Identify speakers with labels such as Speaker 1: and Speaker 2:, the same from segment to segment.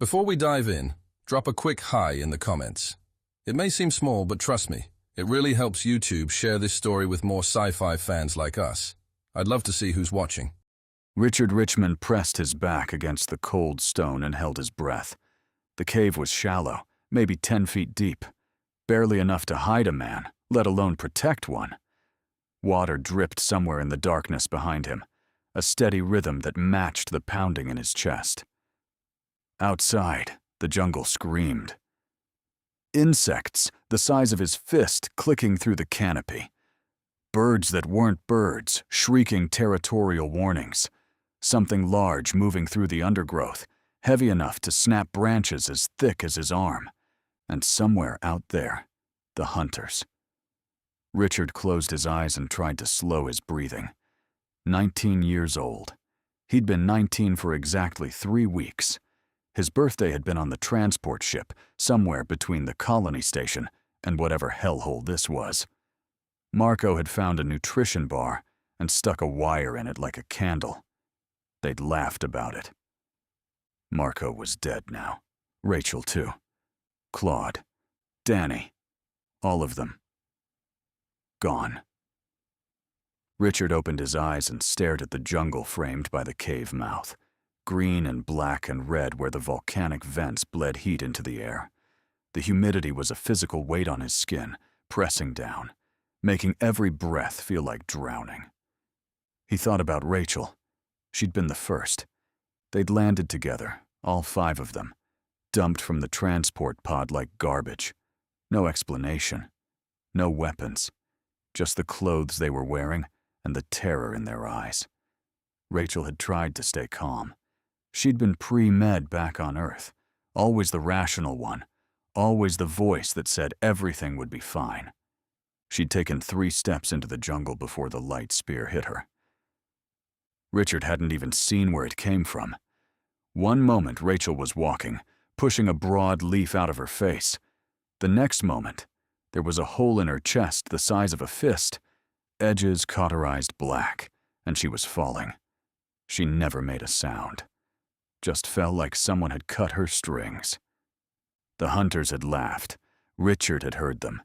Speaker 1: Before we dive in, drop a quick hi in the comments. It may seem small, but trust me, it really helps YouTube share this story with more sci-fi fans like us. I'd love to see who's watching.
Speaker 2: Richard Richmond pressed his back against the cold stone and held his breath. The cave was shallow, maybe 10 feet deep, barely enough to hide a man, let alone protect one. Water dripped somewhere in the darkness behind him, a steady rhythm that matched the pounding in his chest. Outside, the jungle screamed. Insects, the size of his fist, clicking through the canopy. Birds that weren't birds, shrieking territorial warnings. Something large moving through the undergrowth, heavy enough to snap branches as thick as his arm. And somewhere out there, the hunters. Richard closed his eyes and tried to slow his breathing. 19 years old. He'd been 19 for exactly 3 weeks. His birthday had been on the transport ship, somewhere between the colony station and whatever hellhole this was. Marco had found a nutrition bar and stuck a wire in it like a candle. They'd laughed about it. Marco was dead now. Rachel, too. Claude. Danny. All of them. Gone. Richard opened his eyes and stared at the jungle framed by the cave mouth. Green and black and red where the volcanic vents bled heat into the air. The humidity was a physical weight on his skin, pressing down, making every breath feel like drowning. He thought about Rachel. She'd been the first. They'd landed together, all 5 of them, dumped from the transport pod like garbage. No explanation. No weapons. Just the clothes they were wearing and the terror in their eyes. Rachel had tried to stay calm. She'd been pre-med back on Earth, always the rational one, always the voice that said everything would be fine. She'd taken 3 steps into the jungle before the light spear hit her. Richard hadn't even seen where it came from. One moment Rachel was walking, pushing a broad leaf out of her face. The next moment, there was a hole in her chest the size of a fist, edges cauterized black, and she was falling. She never made a sound. Just felt like someone had cut her strings. The hunters had laughed. Richard had heard them.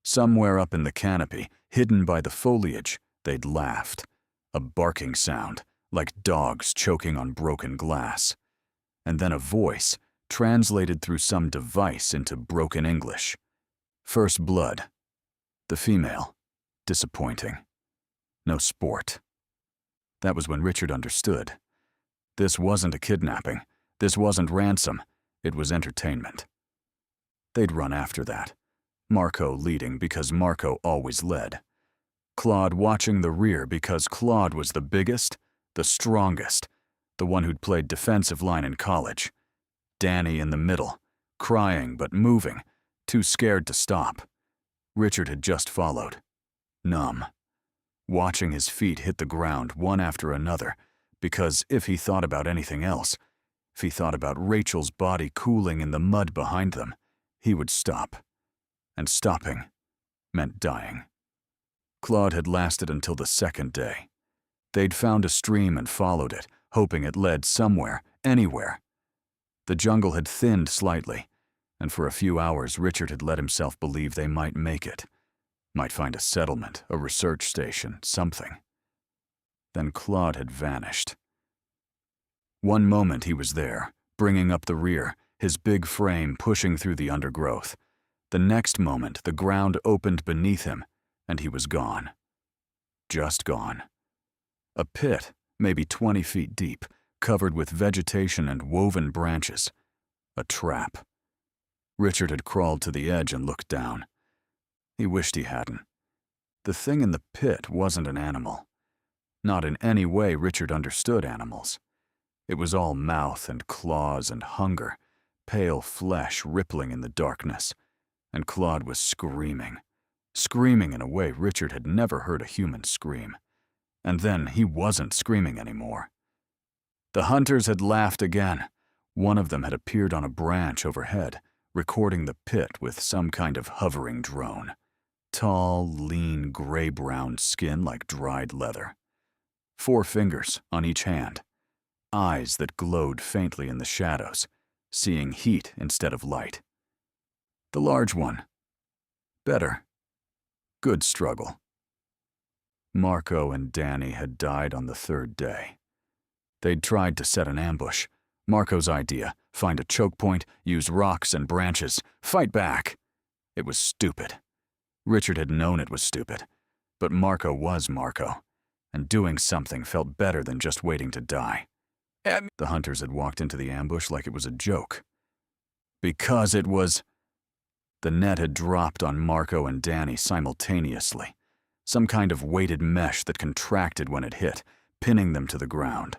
Speaker 2: Somewhere up in the canopy, hidden by the foliage, they'd laughed. A barking sound, like dogs choking on broken glass. And then a voice, translated through some device into broken English. First blood. The female. Disappointing. No sport. That was when Richard understood. This wasn't a kidnapping. This wasn't ransom. It was entertainment. They'd run after that. Marco leading because Marco always led. Claude watching the rear because Claude was the biggest, the strongest, the one who'd played defensive line in college. Danny in the middle, crying but moving, too scared to stop. Richard had just followed. Numb. Watching his feet hit the ground one after another, because if he thought about anything else, if he thought about Rachel's body cooling in the mud behind them, he would stop. And stopping meant dying. Claude had lasted until the 2nd day. They'd found a stream and followed it, hoping it led somewhere, anywhere. The jungle had thinned slightly, and for a few hours Richard had let himself believe they might make it. Might find a settlement, a research station, something. Then Claude had vanished. One moment he was there, bringing up the rear, his big frame pushing through the undergrowth. The next moment the ground opened beneath him, and he was gone. Just gone. A pit, maybe 20 feet deep, covered with vegetation and woven branches. A trap. Richard had crawled to the edge and looked down. He wished he hadn't. The thing in the pit wasn't an animal. Not in any way Richard understood animals. It was all mouth and claws and hunger, pale flesh rippling in the darkness. And Claude was screaming. Screaming in a way Richard had never heard a human scream. And then he wasn't screaming anymore. The hunters had laughed again. One of them had appeared on a branch overhead, recording the pit with some kind of hovering drone. Tall, lean, gray-brown skin like dried leather. 4 fingers on each hand. Eyes that glowed faintly in the shadows. seeing heat instead of light. The large one. Better. Good struggle. Marco and Danny had died on the third day. They'd tried to set an ambush. Marco's idea: find a choke point, use rocks and branches, fight back. It was stupid. Richard had known it was stupid. But Marco was Marco, and doing something felt better than just waiting to die. The hunters had walked into the ambush like it was a joke. Because it was... The net had dropped on Marco and Danny simultaneously. Some kind of weighted mesh that contracted when it hit, pinning them to the ground.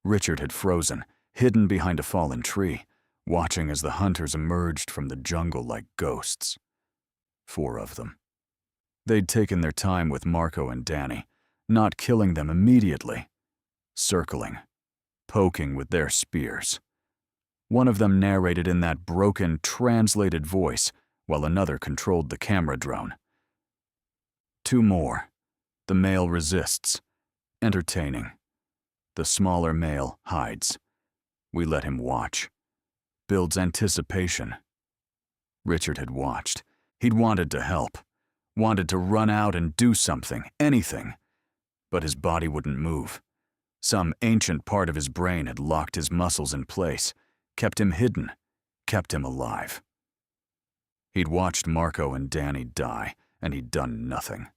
Speaker 2: Richard had frozen, hidden behind a fallen tree, watching as the hunters emerged from the jungle like ghosts. 4 of them. They'd taken their time with Marco and Danny, not killing them immediately. Circling, poking with their spears. One of them narrated in that broken, translated voice, while another controlled the camera drone. 2 more. The male resists. Entertaining. The smaller male hides. We let him watch. Builds anticipation. Richard had watched. He'd wanted to help. Wanted to run out and do something, anything. But his body wouldn't move. Some ancient part of his brain had locked his muscles in place, kept him hidden, kept him alive. He'd watched Marco and Danny die, and he'd done nothing.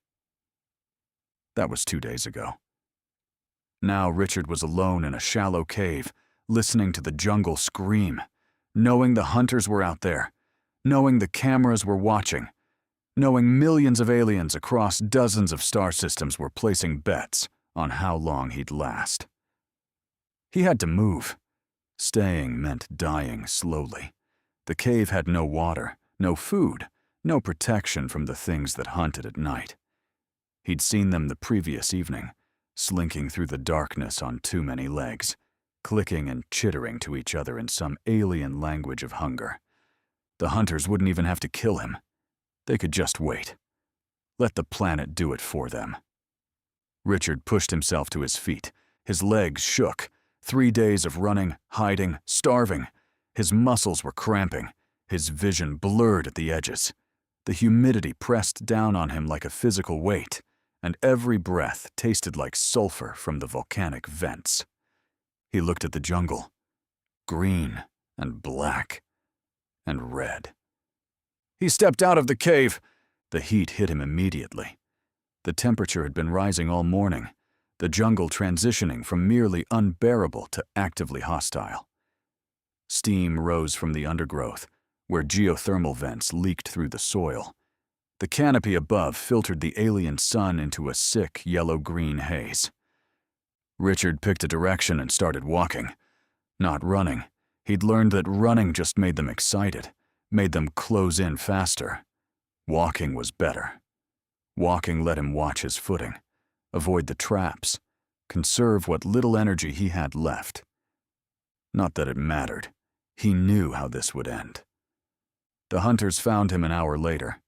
Speaker 2: That was 2 days ago. Now Richard was alone in a shallow cave, listening to the jungle scream, knowing the hunters were out there, knowing the cameras were watching, knowing millions of aliens across dozens of star systems were placing bets on how long he'd last. He had to move. Staying meant dying slowly. The cave had no water, no food, no protection from the things that hunted at night. He'd seen them the previous evening, slinking through the darkness on too many legs, clicking and chittering to each other in some alien language of hunger. The hunters wouldn't even have to kill him. They could just wait. Let the planet do it for them. Richard pushed himself to his feet. His legs shook. 3 days of running, hiding, starving. His muscles were cramping. His vision blurred at the edges. The humidity pressed down on him like a physical weight, and every breath tasted like sulfur from the volcanic vents. He looked at the jungle. Green and black and red. He stepped out of the cave. The heat hit him immediately. The temperature had been rising all morning, the jungle transitioning from merely unbearable to actively hostile. Steam rose from the undergrowth, where geothermal vents leaked through the soil. The canopy above filtered the alien sun into a sick yellow-green haze. Richard picked a direction and started walking. Not running. He'd learned that running just made them excited, made them close in faster. Walking was better. Walking let him watch his footing, avoid the traps, conserve what little energy he had left. Not that it mattered. He knew how this would end. The hunters found him an hour later.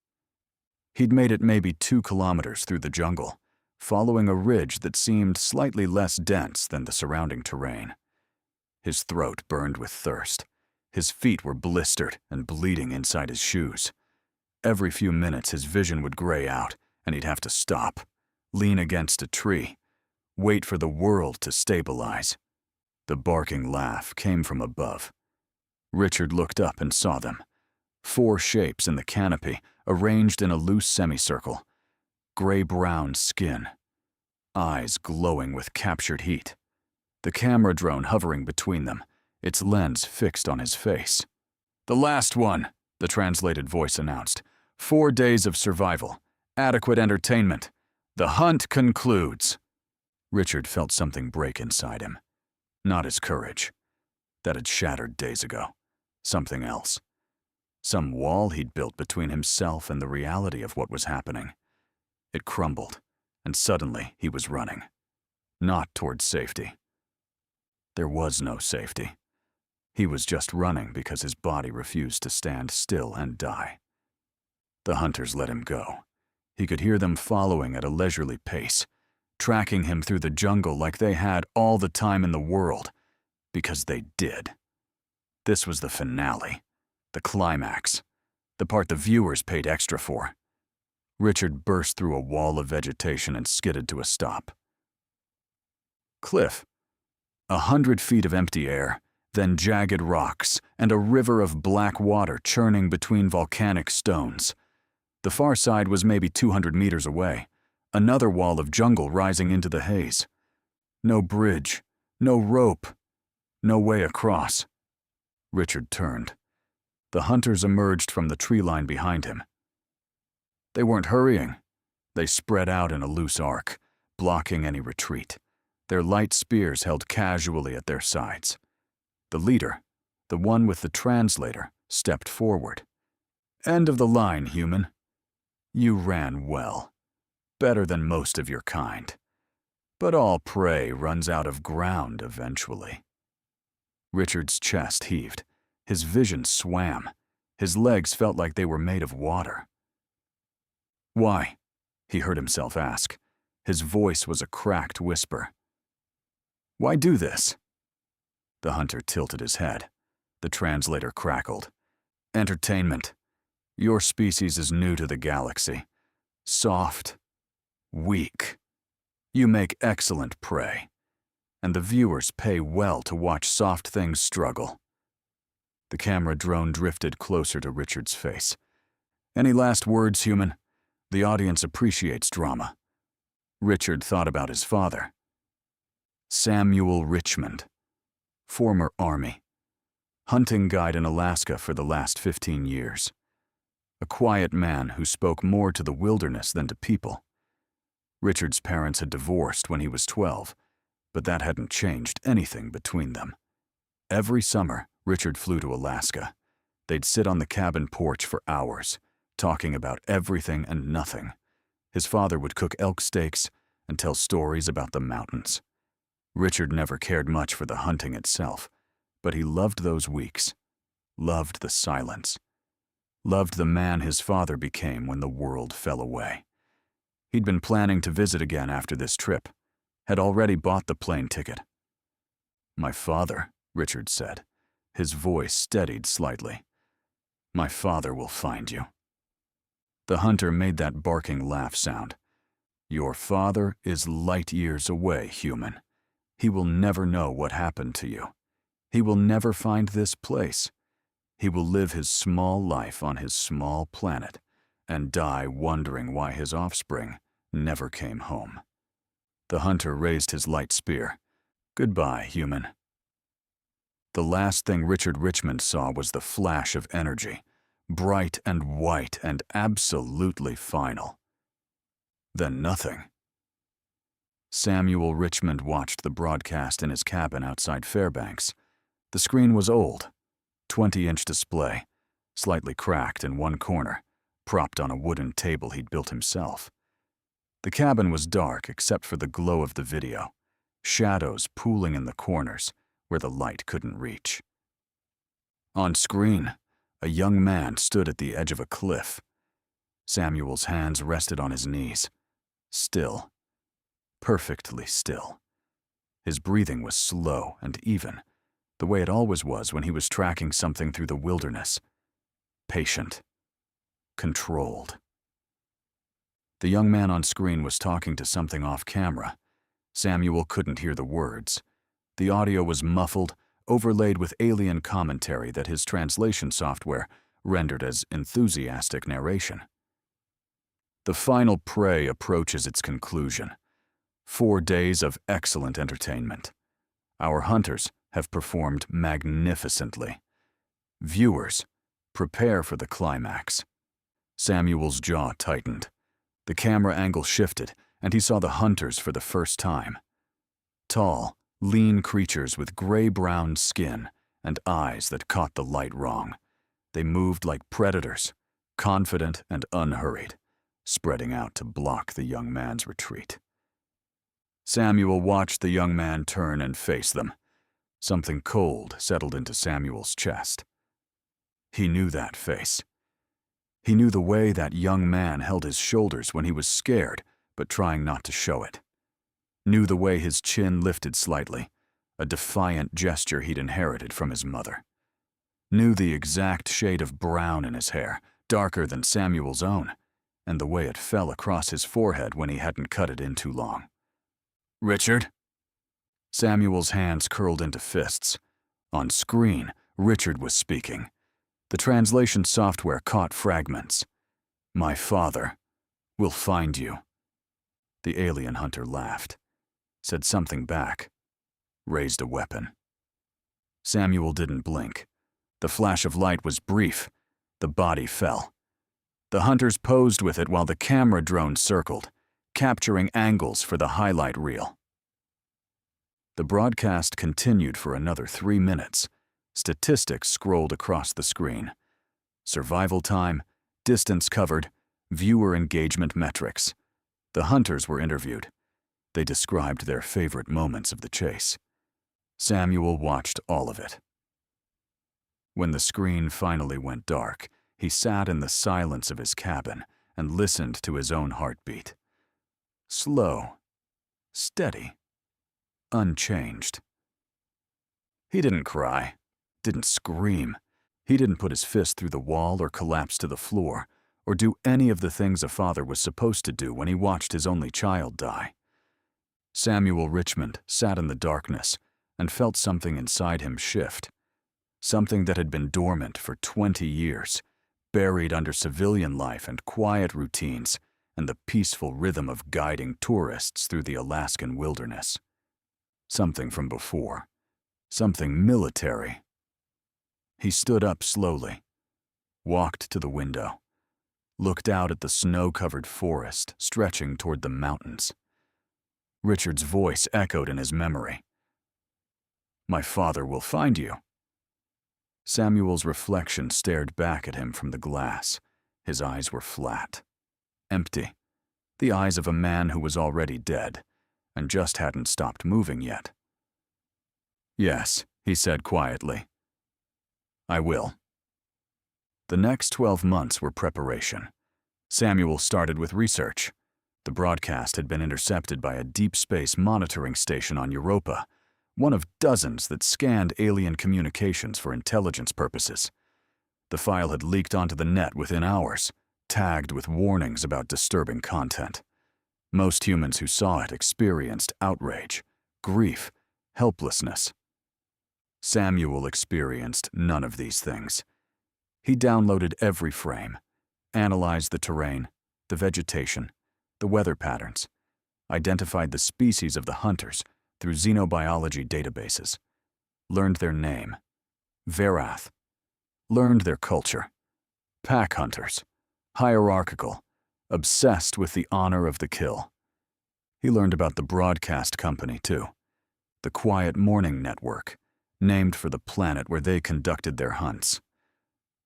Speaker 2: He'd made it maybe 2 kilometers through the jungle, following a ridge that seemed slightly less dense than the surrounding terrain. His throat burned with thirst. His feet were blistered and bleeding inside his shoes. Every few minutes his vision would gray out, and he'd have to stop, lean against a tree, wait for the world to stabilize. The barking laugh came from above. Richard looked up and saw them. 4 shapes in the canopy, arranged in a loose semicircle. Gray-brown skin. Eyes glowing with captured heat. The camera drone hovering between them, its lens fixed on his face. "The last one," the translated voice announced. 4 days of survival. Adequate entertainment. The hunt concludes. Richard felt something break inside him. Not his courage. That had shattered days ago. Something else. Some wall he'd built between himself and the reality of what was happening. It crumbled, and suddenly he was running. Not towards safety. There was no safety. He was just running because his body refused to stand still and die. The hunters let him go. He could hear them following at a leisurely pace, tracking him through the jungle like they had all the time in the world, because they did. This was the finale, the climax, the part the viewers paid extra for. Richard burst through a wall of vegetation and skidded to a stop. Cliff. 100 feet of empty air, then jagged rocks, and a river of black water churning between volcanic stones. The far side was maybe 200 meters away, another wall of jungle rising into the haze. No bridge, no rope, no way across. Richard turned. The hunters emerged from the tree line behind him. They weren't hurrying. They spread out in a loose arc, blocking any retreat, their light spears held casually at their sides. The leader, the one with the translator, stepped forward. "End of the line, human. You ran well. Better than most of your kind. But all prey runs out of ground eventually." Richard's chest heaved. His vision swam. His legs felt like they were made of water. "Why?" he heard himself ask. His voice was a cracked whisper. "Why do this?" The hunter tilted his head. The translator crackled. "Entertainment. Your species is new to the galaxy. Soft. Weak. You make excellent prey. And the viewers pay well to watch soft things struggle." The camera drone drifted closer to Richard's face. "Any last words, human? The audience appreciates drama." Richard thought about his father. Samuel Richmond, former Army, hunting guide in Alaska for the last 15 years. A quiet man who spoke more to the wilderness than to people. Richard's parents had divorced when he was 12, but that hadn't changed anything between them. Every summer, Richard flew to Alaska. They'd sit on the cabin porch for hours, talking about everything and nothing. His father would cook elk steaks and tell stories about the mountains. Richard never cared much for the hunting itself, but he loved those weeks, loved the silence, loved the man his father became when the world fell away. He'd been planning to visit again after this trip, had already bought the plane ticket. "My father," Richard said. His voice steadied slightly. "My father will find you." The hunter made that barking laugh sound. "Your father is light years away, human. He will never know what happened to you. He will never find this place. He will live his small life on his small planet and die wondering why his offspring never came home." The hunter raised his light spear. "Goodbye, human." The last thing Richard Richmond saw was the flash of energy, bright and white and absolutely final. Then nothing. Samuel Richmond watched the broadcast in his cabin outside Fairbanks. The screen was old, 20-inch display, slightly cracked in one corner, propped on a wooden table he'd built himself. The cabin was dark except for the glow of the video, shadows pooling in the corners where the light couldn't reach. On screen, a young man stood at the edge of a cliff. Samuel's hands rested on his knees. Still. Perfectly still. His breathing was slow and even, the way it always was when he was tracking something through the wilderness. Patient. Controlled. The young man on screen was talking to something off camera. Samuel couldn't hear the words. The audio was muffled, overlaid with alien commentary that his translation software rendered as enthusiastic narration. The final prey approaches its conclusion. 4 days of excellent entertainment. Our hunters have performed magnificently. Viewers, prepare for the climax. Samuel's jaw tightened. The camera angle shifted, and he saw the hunters for the first time. Tall, lean creatures with gray-brown skin and eyes that caught the light wrong. They moved like predators, confident and unhurried, spreading out to block the young man's retreat. Samuel watched the young man turn and face them. Something cold settled into Samuel's chest. He knew that face. He knew the way that young man held his shoulders when he was scared, but trying not to show it. Knew the way his chin lifted slightly, a defiant gesture he'd inherited from his mother. knew the exact shade of brown in his hair, darker than Samuel's own, and the way it fell across his forehead when he hadn't cut it in too long. "Richard?" Samuel's hands curled into fists. On screen, Richard was speaking. The translation software caught fragments. "My father will find you." The alien hunter laughed, said something back, raised a weapon. Samuel didn't blink. The flash of light was brief. The body fell. The hunters posed with it while the camera drone circled, capturing angles for the highlight reel. The broadcast continued for another 3 minutes. Statistics scrolled across the screen. Survival time, distance covered, viewer engagement metrics. The hunters were interviewed. They described their favorite moments of the chase. Samuel watched all of it. When the screen finally went dark, he sat in the silence of his cabin and listened to his own heartbeat. Slow, steady, unchanged. He didn't cry, didn't scream. He didn't put his fist through the wall or collapse to the floor, or do any of the things a father was supposed to do when he watched his only child die. Samuel Richmond sat in the darkness and felt something inside him shift. Something that had been dormant for 20 years, buried under civilian life and quiet routines and the peaceful rhythm of guiding tourists through the Alaskan wilderness. Something from before. Something military. He stood up slowly, walked to the window, looked out at the snow-covered forest stretching toward the mountains. Richard's voice echoed in his memory. "My father will find you." Samuel's reflection stared back at him from the glass. His eyes were flat, empty, the eyes of a man who was already dead and just hadn't stopped moving yet. "Yes," he said quietly. "I will." The next 12 months were preparation. Samuel started with research. The broadcast had been intercepted by a deep space monitoring station on Europa, one of dozens that scanned alien communications for intelligence purposes. The file had leaked onto the net within hours, tagged with warnings about disturbing content. Most humans who saw it experienced outrage, grief, helplessness. Samuel experienced none of these things. He downloaded every frame, analyzed the terrain, the vegetation, the weather patterns, identified the species of the hunters through xenobiology databases, learned their name, Verath, learned their culture, pack hunters, hierarchical, obsessed with the honor of the kill. He learned about the broadcast company, too, the Quiet Morning Network, named for the planet where they conducted their hunts.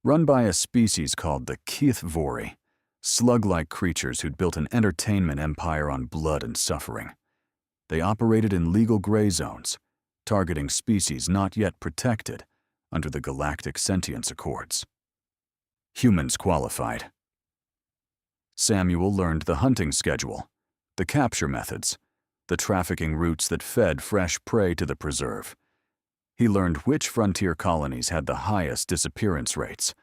Speaker 2: Run by a species called the Keithvori, slug-like creatures who'd built an entertainment empire on blood and suffering. They operated in legal gray zones, targeting species not yet protected under the Galactic Sentience Accords. Humans qualified. Samuel learned the hunting schedule, the capture methods, the trafficking routes that fed fresh prey to the preserve. He learned which frontier colonies had the highest disappearance rates,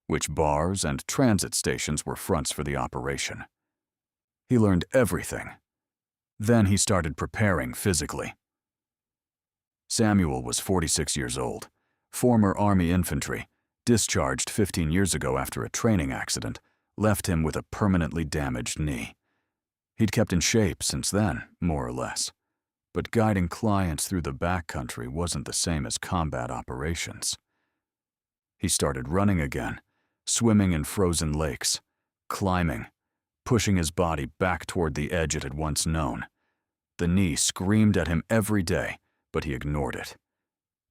Speaker 2: which bars and transit stations were fronts for the operation. He learned everything. Then he started preparing physically. Samuel was 46 years old, former Army infantry, discharged 15 years ago after a training accident, left him with a permanently damaged knee. He'd kept in shape since then, more or less, but guiding clients through the backcountry wasn't the same as combat operations. He started running again, swimming in frozen lakes, climbing, pushing his body back toward the edge it had once known. The knee screamed at him every day, but he ignored it.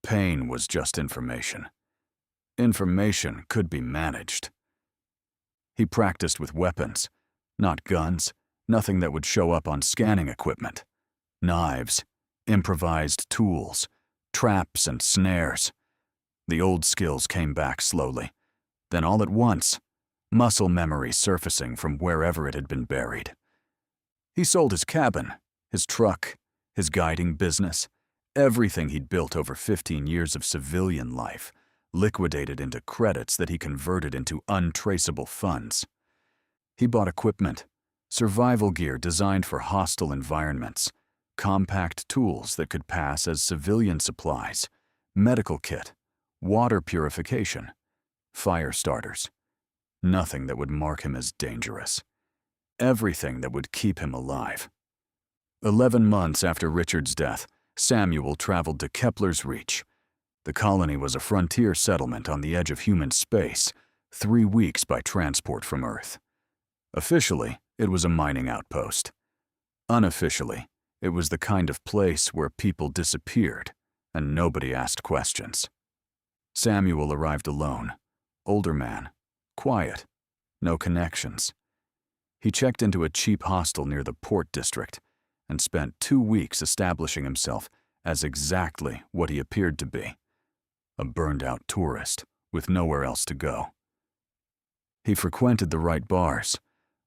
Speaker 2: Pain was just information. Information could be managed. He practiced with weapons, not guns, nothing that would show up on scanning equipment. Knives, improvised tools, traps and snares. The old skills came back slowly. Then all at once, muscle memory surfacing from wherever it had been buried. He sold his cabin, his truck, his guiding business, everything he'd built over 15 years of civilian life, liquidated into credits that he converted into untraceable funds. He bought equipment, survival gear designed for hostile environments, compact tools that could pass as civilian supplies, medical kit, water purification, fire starters. Nothing that would mark him as dangerous. Everything that would keep him alive. 11 months after Richard's death, Samuel traveled to Kepler's Reach. The colony was a frontier settlement on the edge of human space, 3 weeks by transport from Earth. Officially, it was a mining outpost. Unofficially, it was the kind of place where people disappeared and nobody asked questions. Samuel arrived alone, older man, quiet, no connections. He checked into a cheap hostel near the Port District and spent 2 weeks establishing himself as exactly what he appeared to be, a burned-out tourist with nowhere else to go. He frequented the right bars,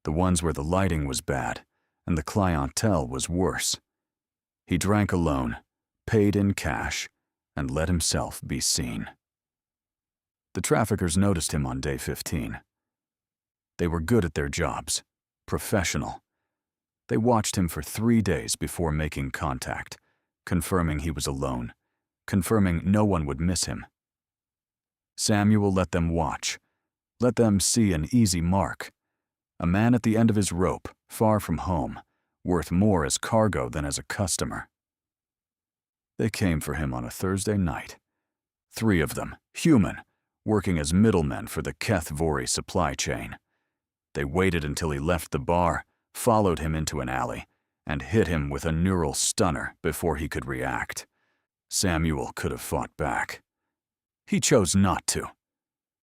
Speaker 2: the ones where the lighting was bad and the clientele was worse. He drank alone, paid in cash, and let himself be seen. The traffickers noticed him on day 15. They were good at their jobs, professional. They watched him for 3 days before making contact, confirming he was alone, confirming no one would miss him. Samuel let them watch, let them see an easy mark, a man at the end of his rope, far from home, worth more as cargo than as a customer. They came for him on a Thursday night. 3 of them, human, working as middlemen for the Keth Vori supply chain. They waited until he left the bar, followed him into an alley, and hit him with a neural stunner before he could react. Samuel could have fought back. He chose not to.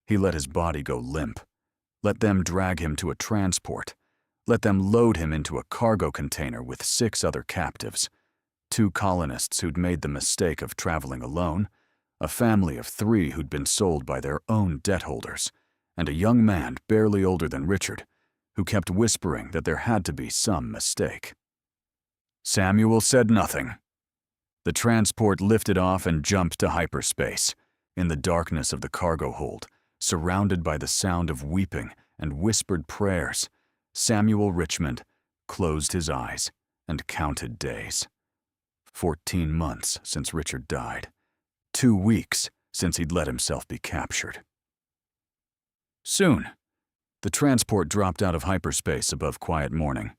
Speaker 2: He let his body go limp, let them drag him to a transport, let them load him into a cargo container with 6 other captives, 2 colonists who'd made the mistake of traveling alone, a family of 3 who'd been sold by their own debt holders, and a young man barely older than Richard, who kept whispering that there had to be some mistake. Samuel said nothing. The transport lifted off and jumped to hyperspace, in the darkness of the cargo hold, surrounded by the sound of weeping and whispered prayers. Samuel Richmond closed his eyes and counted days. 14 months since Richard died. 2 weeks since he'd let himself be captured. Soon, the transport dropped out of hyperspace above quiet morning.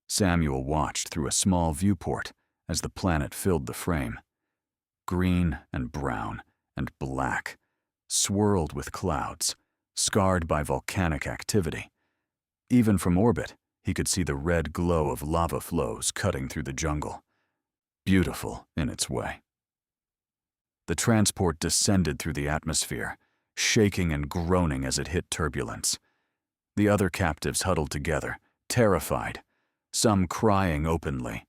Speaker 2: Samuel watched through a small viewport as the planet filled the frame. Green and brown and black, swirled with clouds, scarred by volcanic activity. Even from orbit, he could see the red glow of lava flows cutting through the jungle. Beautiful in its way. The transport descended through the atmosphere, shaking and groaning as it hit turbulence. The other captives huddled together, terrified, some crying openly.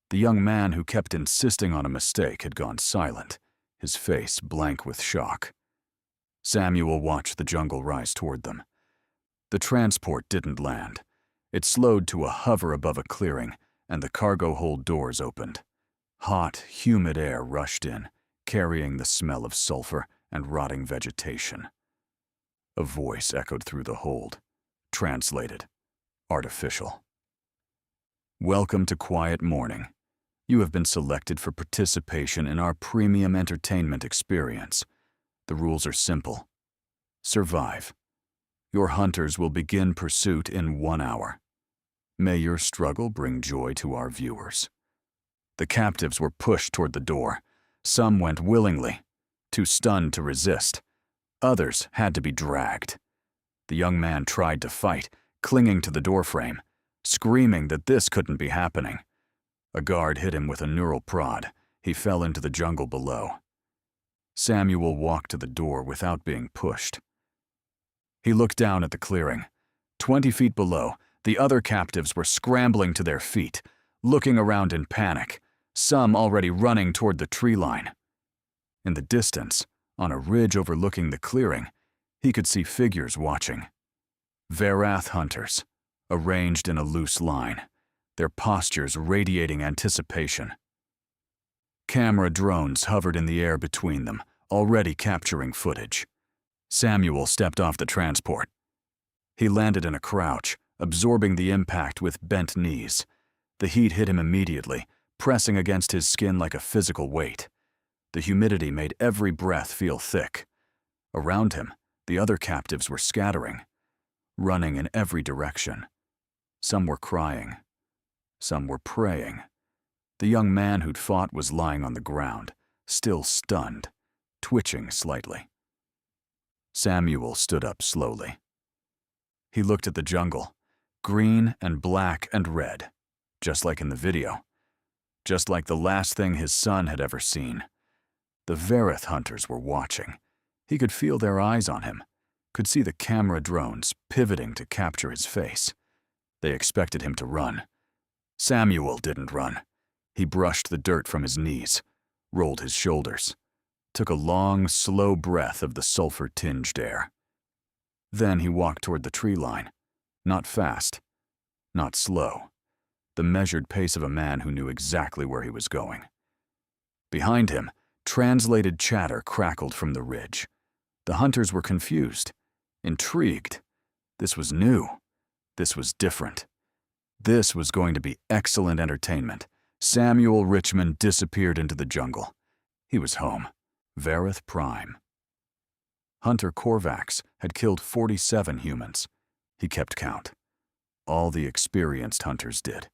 Speaker 2: The young man who kept insisting on a mistake had gone silent, his face blank with shock. Samuel watched the jungle rise toward them. The transport didn't land. It slowed to a hover above a clearing, and the cargo hold doors opened. Hot, humid air rushed in, carrying the smell of sulfur and rotting vegetation. A voice echoed through the hold. Translated. Artificial. Welcome to Quiet Morning. You have been selected for participation in our premium entertainment experience. The rules are simple. Survive. Your hunters will begin pursuit in 1 hour. May your struggle bring joy to our viewers. The captives were pushed toward the door. Some went willingly, too stunned to resist. Others had to be dragged. The young man tried to fight, clinging to the doorframe, screaming that this couldn't be happening. A guard hit him with a neural prod. He fell into the jungle below. Samuel walked to the door without being pushed. He looked down at the clearing. 20 feet below, the other captives were scrambling to their feet, looking around in panic, some already running toward the tree line. In the distance, on a ridge overlooking the clearing, he could see figures watching. Verath hunters, arranged in a loose line, their postures radiating anticipation. Camera drones hovered in the air between them, already capturing footage. Samuel stepped off the transport. He landed in a crouch, absorbing the impact with bent knees. The heat hit him immediately, pressing against his skin like a physical weight. The humidity made every breath feel thick. Around him, the other captives were scattering, running in every direction. Some were crying. Some were praying. The young man who'd fought was lying on the ground, still stunned, twitching slightly. Samuel stood up slowly. He looked at the jungle, green and black and red, just like in the video, just like the last thing his son had ever seen. The Verith hunters were watching. He could feel their eyes on him, could see the camera drones pivoting to capture his face. They expected him to run. Samuel didn't run. He brushed the dirt from his knees, rolled his shoulders, took a long, slow breath of the sulfur-tinged air. Then he walked toward the tree line, not fast, not slow, the measured pace of a man who knew exactly where he was going. Behind him, translated chatter crackled from the ridge. The hunters were confused, intrigued. This was new. This was different. This was going to be excellent entertainment. Samuel Richmond disappeared into the jungle. He was home. Verith Prime. Hunter Korvax had killed 47 humans. He kept count. All the experienced hunters did.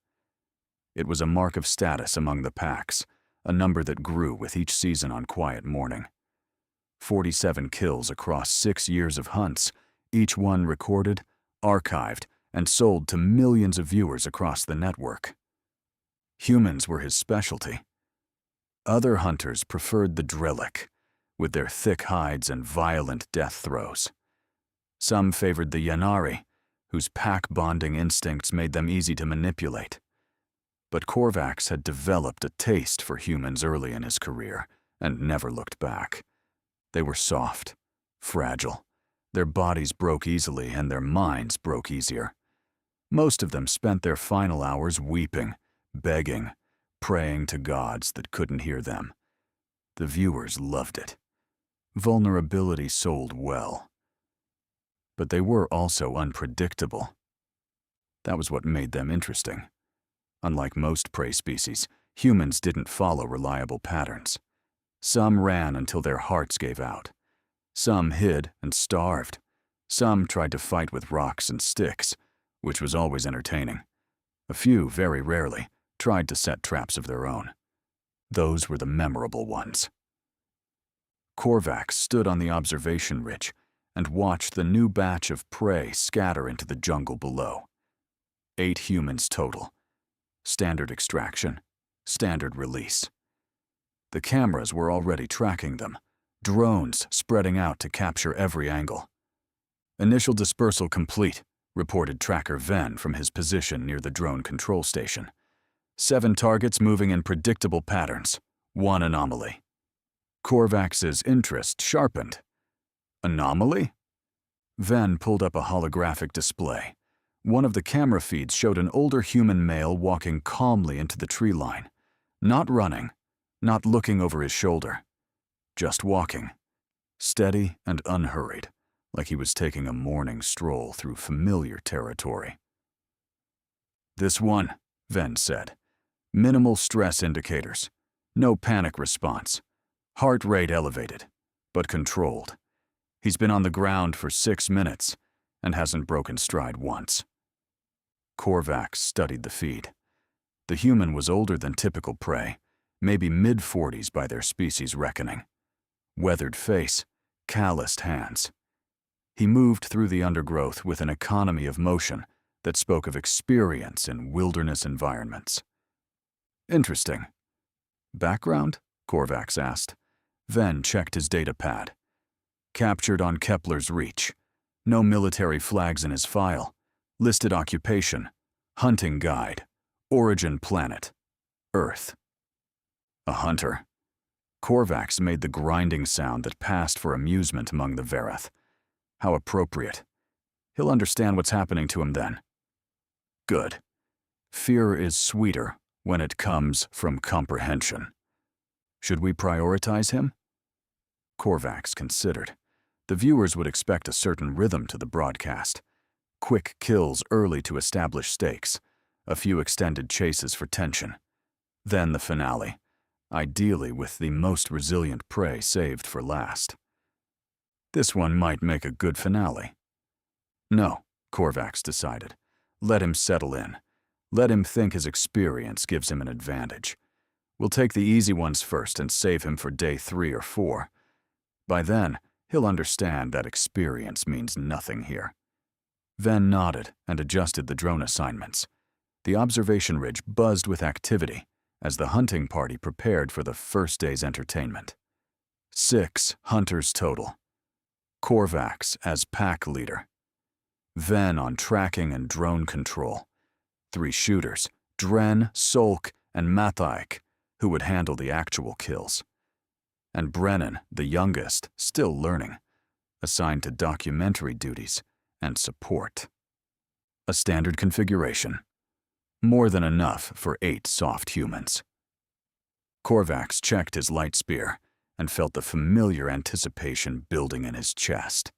Speaker 2: It was a mark of status among the packs, a number that grew with each season on Quiet Morning. 47 kills across 6 years of hunts, each one recorded, archived, and sold to millions of viewers across the network. Humans were his specialty. Other hunters preferred the Drillick, with their thick hides and violent death throes. Some favored the Yanari, whose pack-bonding instincts made them easy to manipulate. But Korvax had developed a taste for humans early in his career and never looked back. They were soft, fragile. Their bodies broke easily and their minds broke easier. Most of them spent their final hours weeping, begging, praying to gods that couldn't hear them. The viewers loved it. Vulnerability sold well. But they were also unpredictable. That was what made them interesting. Unlike most prey species, humans didn't follow reliable patterns. Some ran until their hearts gave out. Some hid and starved. Some tried to fight with rocks and sticks, which was always entertaining. A few, very rarely, tried to set traps of their own. Those were the memorable ones. Korvax stood on the observation ridge and watched the new batch of prey scatter into the jungle below. 8 humans total. Standard extraction, standard release. The cameras were already tracking them, drones spreading out to capture every angle. Initial dispersal complete, reported Tracker Ven from his position near the drone control station. 7 targets moving in predictable patterns, 1 anomaly. Korvax's interest sharpened. Anomaly? Ven pulled up a holographic display. One of the camera feeds showed an older human male walking calmly into the tree line. Not running, not looking over his shoulder. Just walking. Steady and unhurried, like he was taking a morning stroll through familiar territory. "This one," Ven said. "Minimal stress indicators. No panic response. Heart rate elevated, but controlled. He's been on the ground for 6 minutes and hasn't broken stride once." Korvax studied the feed. The human was older than typical prey, maybe mid-40s by their species reckoning. Weathered face, calloused hands. He moved through the undergrowth with an economy of motion that spoke of experience in wilderness environments. "Interesting. Background?" Korvax asked. Ven checked his data pad. Captured on Kepler's Reach. No military flags in his file. Listed occupation. Hunting guide. Origin planet. Earth. A hunter. Korvax made the grinding sound that passed for amusement among the Verith. How appropriate. He'll understand what's happening to him then. Good. Fear is sweeter when it comes from comprehension. Should we prioritize him? Korvax considered. The viewers would expect a certain rhythm to the broadcast. Quick kills early to establish stakes, a few extended chases for tension. Then the finale, ideally with the most resilient prey saved for last. This one might make a good finale. No, Korvax decided. Let him settle in. Let him think his experience gives him an advantage. We'll take the easy ones first and save him for day 3 or 4. By then, he'll understand that experience means nothing here. Ven nodded and adjusted the drone assignments. The observation ridge buzzed with activity as the hunting party prepared for the first day's entertainment. 6 hunters total. Korvax as pack leader. Ven on tracking and drone control. 3 shooters, Dren, Solk, and Mathaik, who would handle the actual kills. And Brennan, the youngest, still learning, assigned to documentary duties and support. A standard configuration. More than enough for 8 soft humans. Korvax checked his light spear and felt the familiar anticipation building in his chest.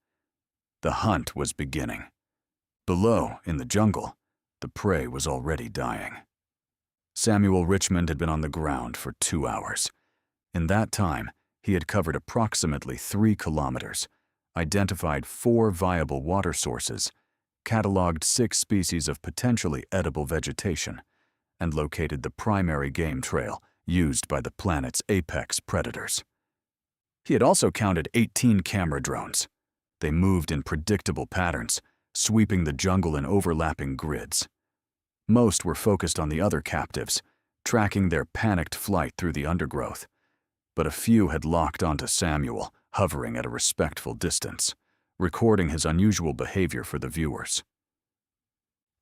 Speaker 2: The hunt was beginning. Below, in the jungle, the prey was already dying. Samuel Richmond had been on the ground for 2 hours. In that time, he had covered approximately 3 kilometers, identified 4 viable water sources, cataloged 6 species of potentially edible vegetation, and located the primary game trail used by the planet's apex predators. He had also counted 18 camera drones. They moved in predictable patterns, sweeping the jungle in overlapping grids. Most were focused on the other captives, tracking their panicked flight through the undergrowth. But a few had locked onto Samuel, hovering at a respectful distance, recording his unusual behavior for the viewers.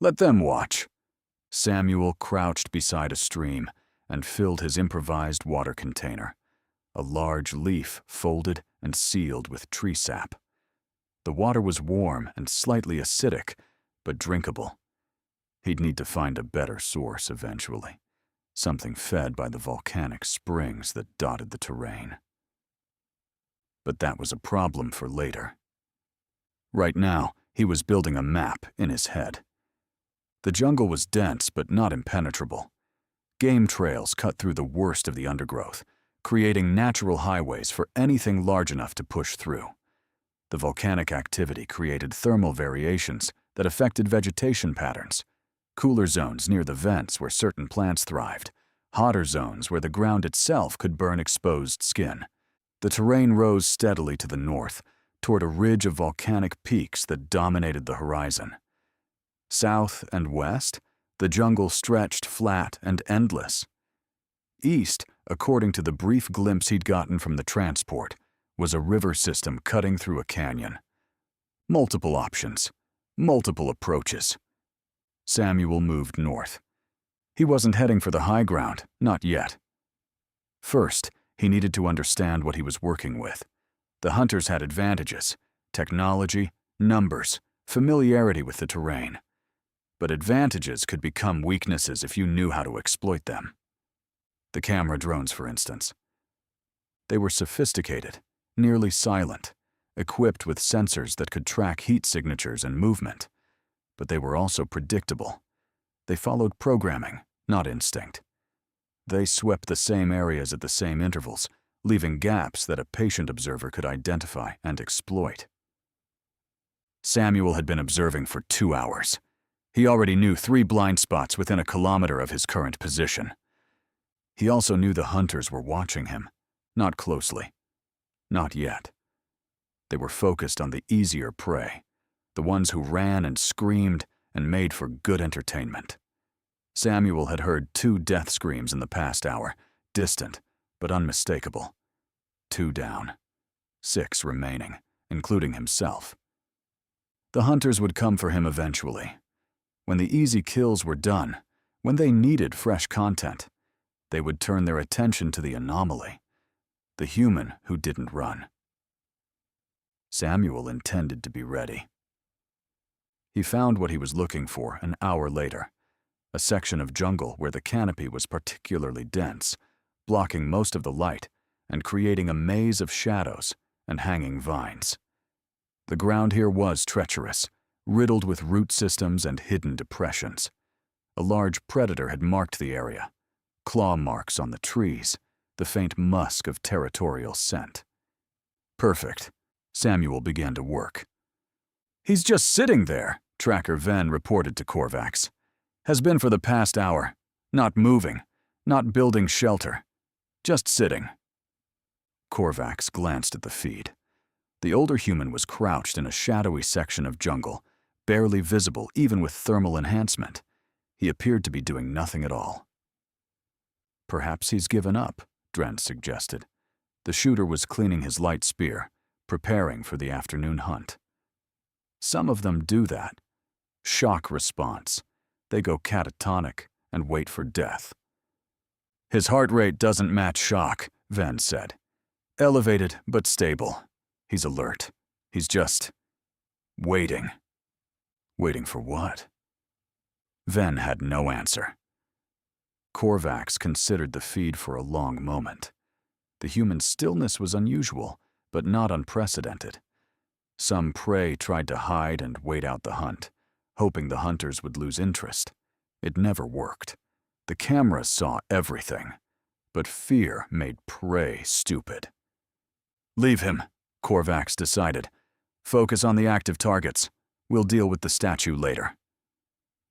Speaker 2: Let them watch. Samuel crouched beside a stream and filled his improvised water container, a large leaf folded and sealed with tree sap. The water was warm and slightly acidic, but drinkable. He'd need to find a better source eventually, something fed by the volcanic springs that dotted the terrain. But that was a problem for later. Right now, he was building a map in his head. The jungle was dense but not impenetrable. Game trails cut through the worst of the undergrowth, creating natural highways for anything large enough to push through. The volcanic activity created thermal variations that affected vegetation patterns. Cooler zones near the vents where certain plants thrived, hotter zones where the ground itself could burn exposed skin. The terrain rose steadily to the north, toward a ridge of volcanic peaks that dominated the horizon. South and west, the jungle stretched flat and endless. East, according to the brief glimpse he'd gotten from the transport, was a river system cutting through a canyon. Multiple options, multiple approaches. Samuel moved north. He wasn't heading for the high ground, not yet. First, he needed to understand what he was working with. The hunters had advantages: technology, numbers, familiarity with the terrain. But advantages could become weaknesses if you knew how to exploit them. The camera drones, for instance. They were sophisticated, nearly silent, equipped with sensors that could track heat signatures and movement. But they were also predictable. They followed programming, not instinct. They swept the same areas at the same intervals, leaving gaps that a patient observer could identify and exploit. Samuel had been observing for 2 hours. He already knew 3 blind spots within a kilometer of his current position. He also knew the hunters were watching him, not closely. Not yet. They were focused on the easier prey, the ones who ran and screamed and made for good entertainment. Samuel had heard 2 death screams in the past hour, distant but unmistakable. 2 down. 6 remaining, including himself. The hunters would come for him eventually. When the easy kills were done, when they needed fresh content, they would turn their attention to the anomaly, the human who didn't run. Samuel intended to be ready. He found what he was looking for an hour later, a section of jungle where the canopy was particularly dense, blocking most of the light and creating a maze of shadows and hanging vines. The ground here was treacherous, riddled with root systems and hidden depressions. A large predator had marked the area. Claw marks on the trees, the faint musk of territorial scent. Perfect. Samuel began to work. "He's just sitting there," Tracker Ven reported to Korvax. "Has been for the past hour. Not moving, not building shelter. Just sitting." Korvax glanced at the feed. The older human was crouched in a shadowy section of jungle, barely visible even with thermal enhancement. He appeared to be doing nothing at all. "Perhaps he's given up," Drent suggested. The shooter was cleaning his light spear, preparing for the afternoon hunt. Some of them do that. Shock response. They go catatonic and wait for death. "His heart rate doesn't match shock," Ven said. "Elevated but stable. He's alert. He's just waiting." Waiting for what? Ven had no answer. Korvax considered the feed for a long moment. The human stillness was unusual, but not unprecedented. Some prey tried to hide and wait out the hunt, hoping the hunters would lose interest. It never worked. The cameras saw everything, but fear made prey stupid. "Leave him," Korvax decided. "Focus on the active targets. We'll deal with the statue later."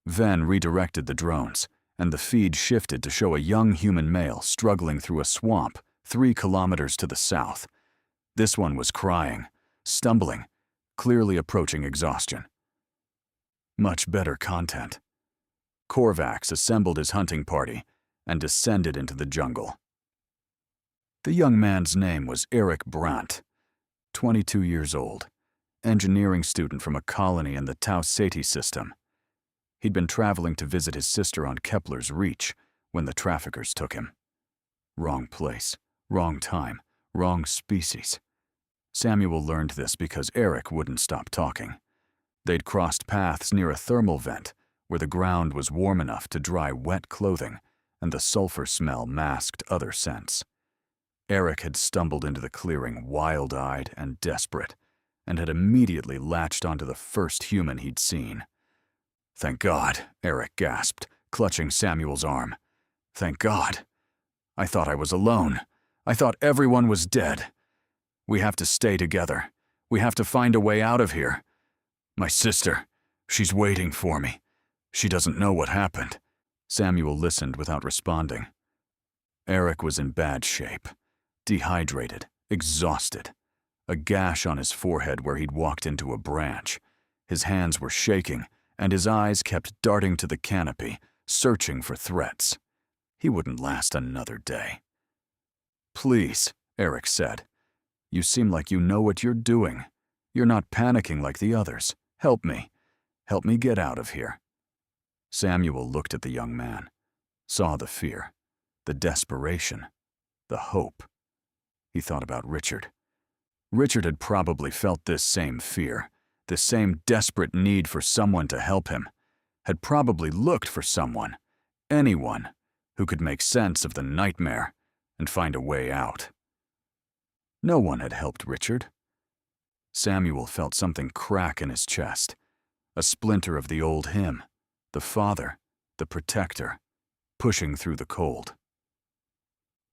Speaker 2: Ven redirected the drones, and the feed shifted to show a young human male struggling through a swamp 3 kilometers to the south. This one was crying, stumbling, clearly approaching exhaustion. Much better content. Korvax assembled his hunting party and descended into the jungle. The young man's name was Eric Brandt, 22 years old, engineering student from a colony in the Tau Ceti system. He'd been traveling to visit his sister on Kepler's Reach when the traffickers took him. Wrong place, wrong time, wrong species. Samuel learned this because Eric wouldn't stop talking. They'd crossed paths near a thermal vent where the ground was warm enough to dry wet clothing and the sulfur smell masked other scents. Eric had stumbled into the clearing wild-eyed and desperate and had immediately latched onto the first human he'd seen. "Thank God," Eric gasped, clutching Samuel's arm. "Thank God. I thought I was alone. I thought everyone was dead. We have to stay together. We have to find a way out of here. My sister, she's waiting for me. She doesn't know what happened." Samuel listened without responding. Eric was in bad shape, dehydrated, exhausted. A gash on his forehead where he'd walked into a branch. His hands were shaking, and his eyes kept darting to the canopy, searching for threats. He wouldn't last another day. "Please," Eric said. "You seem like you know what you're doing. You're not panicking like the others. Help me. Help me get out of here." Samuel looked at the young man, saw the fear, the desperation, the hope. He thought about Richard. Richard had probably felt this same fear, this same desperate need for someone to help him, had probably looked for someone, anyone, who could make sense of the nightmare and find a way out. No one had helped Richard. Samuel felt something crack in his chest, a splinter of the old him, the father, the protector, pushing through the cold.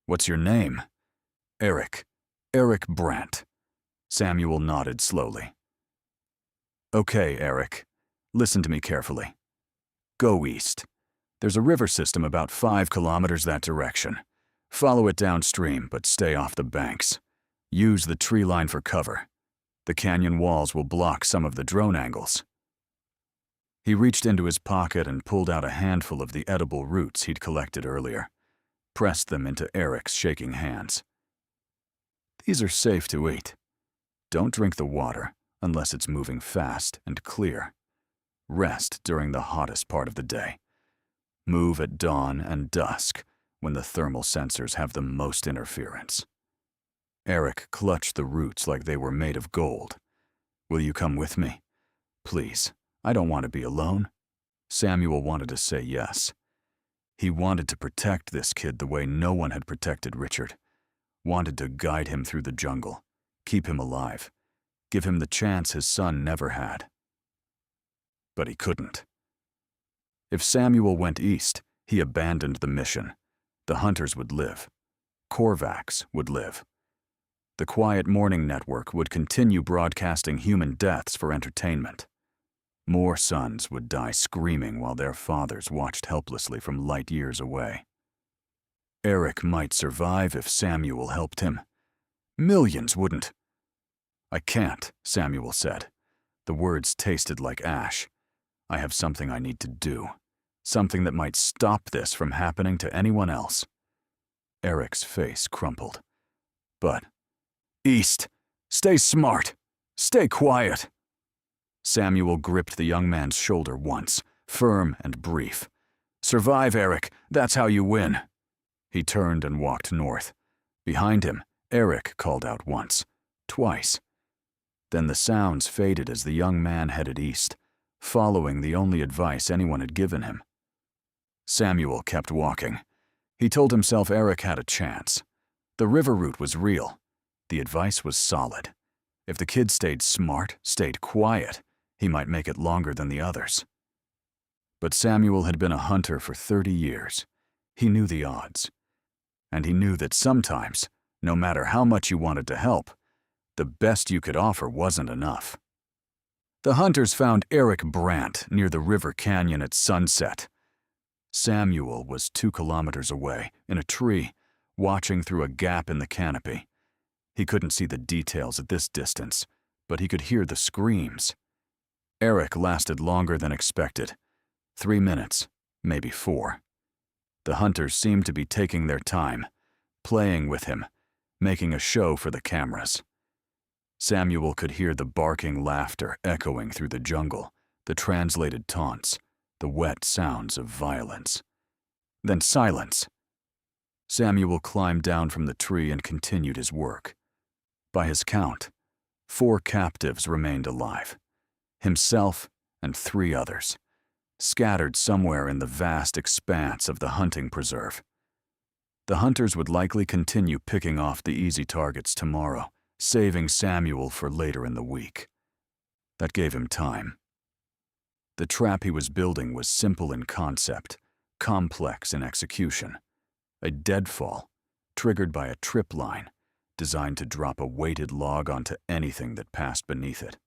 Speaker 2: "What's your name?" "Eric. Eric Brandt." Samuel nodded slowly. "Okay, Eric. Listen to me carefully. Go east. There's a river system about 5 kilometers that direction. Follow it downstream, but stay off the banks. Use the tree line for cover. The canyon walls will block some of the drone angles." He reached into his pocket and pulled out a handful of the edible roots he'd collected earlier, pressed them into Eric's shaking hands. "These are safe to eat. Don't drink the water unless it's moving fast and clear. Rest during the hottest part of the day. Move at dawn and dusk when the thermal sensors have the most interference." Eric clutched the roots like they were made of gold. "Will you come with me? Please, I don't want to be alone." Samuel wanted to say yes. He wanted to protect this kid the way no one had protected Richard. Wanted to guide him through the jungle, keep him alive, give him the chance his son never had. But he couldn't. If Samuel went east, he abandoned the mission. The hunters would live. Korvax would live. The Quiet Morning Network would continue broadcasting human deaths for entertainment. More sons would die screaming while their fathers watched helplessly from light years away. Eric might survive if Samuel helped him. Millions wouldn't. "I can't," Samuel said. The words tasted like ash. "I have something I need to do. Something that might stop this from happening to anyone else." Eric's face crumpled. "But, East, stay smart. Stay quiet." Samuel gripped the young man's shoulder once, firm and brief. "Survive, Eric. That's how you win." He turned and walked north. Behind him, Eric called out once, twice. Then the sounds faded as the young man headed east, following the only advice anyone had given him. Samuel kept walking. He told himself Eric had a chance. The river route was real. The advice was solid. If the kid stayed smart, stayed quiet, he might make it longer than the others. But Samuel had been a hunter for 30 years. He knew the odds. And he knew that sometimes, no matter how much you wanted to help, the best you could offer wasn't enough. The hunters found Eric Brandt near the river canyon at sunset. Samuel was 2 kilometers away, in a tree, watching through a gap in the canopy. He couldn't see the details at this distance, but he could hear the screams. Eric lasted longer than expected. 3 minutes, maybe 4. The hunters seemed to be taking their time, playing with him, making a show for the cameras. Samuel could hear the barking laughter echoing through the jungle, the translated taunts, the wet sounds of violence. Then silence. Samuel climbed down from the tree and continued his work. By his count, 4 captives remained alive. Himself and 3 others, scattered somewhere in the vast expanse of the hunting preserve. The hunters would likely continue picking off the easy targets tomorrow, saving Samuel for later in the week. That gave him time. The trap he was building was simple in concept, complex in execution. A deadfall, triggered by a trip line, designed to drop a weighted log onto anything that passed beneath it.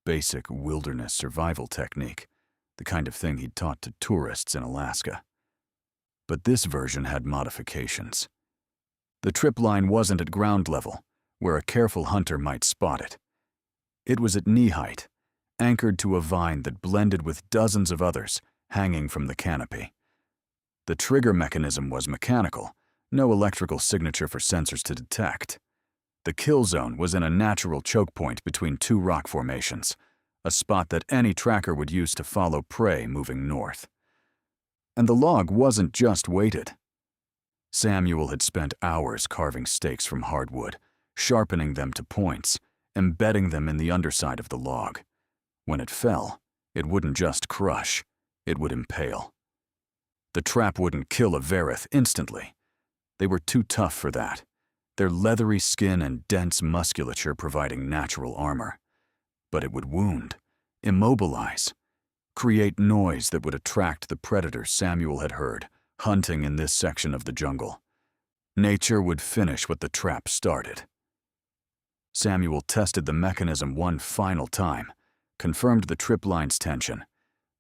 Speaker 2: Basic wilderness survival technique, the kind of thing he'd taught to tourists in Alaska. But this version had modifications. The trip line wasn't at ground level, where a careful hunter might spot it. It was at knee height, anchored to a vine that blended with dozens of others hanging from the canopy. The trigger mechanism was mechanical, no electrical signature for sensors to detect. The kill zone was in a natural choke point between 2 rock formations, a spot that any tracker would use to follow prey moving north. And the log wasn't just weighted. Samuel had spent hours carving stakes from hardwood, sharpening them to points, embedding them in the underside of the log. When it fell, it wouldn't just crush, it would impale. The trap wouldn't kill a Verith instantly. They were too tough for that, their leathery skin and dense musculature providing natural armor. But it would wound, immobilize, create noise that would attract the predators Samuel had heard, hunting in this section of the jungle. Nature would finish what the trap started. Samuel tested the mechanism one final time, confirmed the trip line's tension,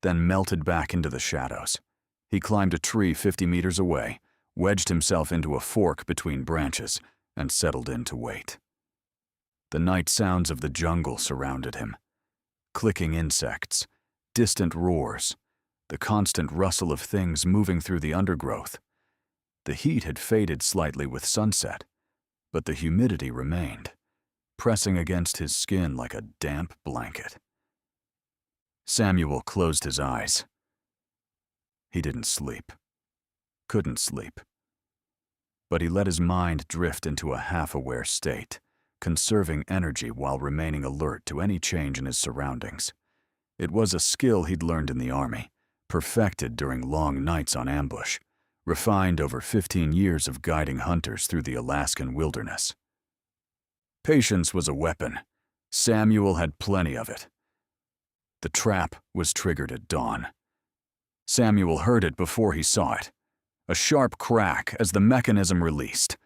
Speaker 2: then melted back into the shadows. He climbed a tree 50 meters away, wedged himself into a fork between branches, and settled in to wait. The night sounds of the jungle surrounded him. Clicking insects, distant roars, the constant rustle of things moving through the undergrowth. The heat had faded slightly with sunset, but the humidity remained, pressing against his skin like a damp blanket. Samuel closed his eyes. He didn't sleep. Couldn't sleep. But he let his mind drift into a half-aware state, conserving energy while remaining alert to any change in his surroundings. It was a skill he'd learned in the army, perfected during long nights on ambush, refined over 15 years of guiding hunters through the Alaskan wilderness. Patience was a weapon. Samuel had plenty of it. The trap was triggered at dawn. Samuel heard it before he saw it. A sharp crack as the mechanism released,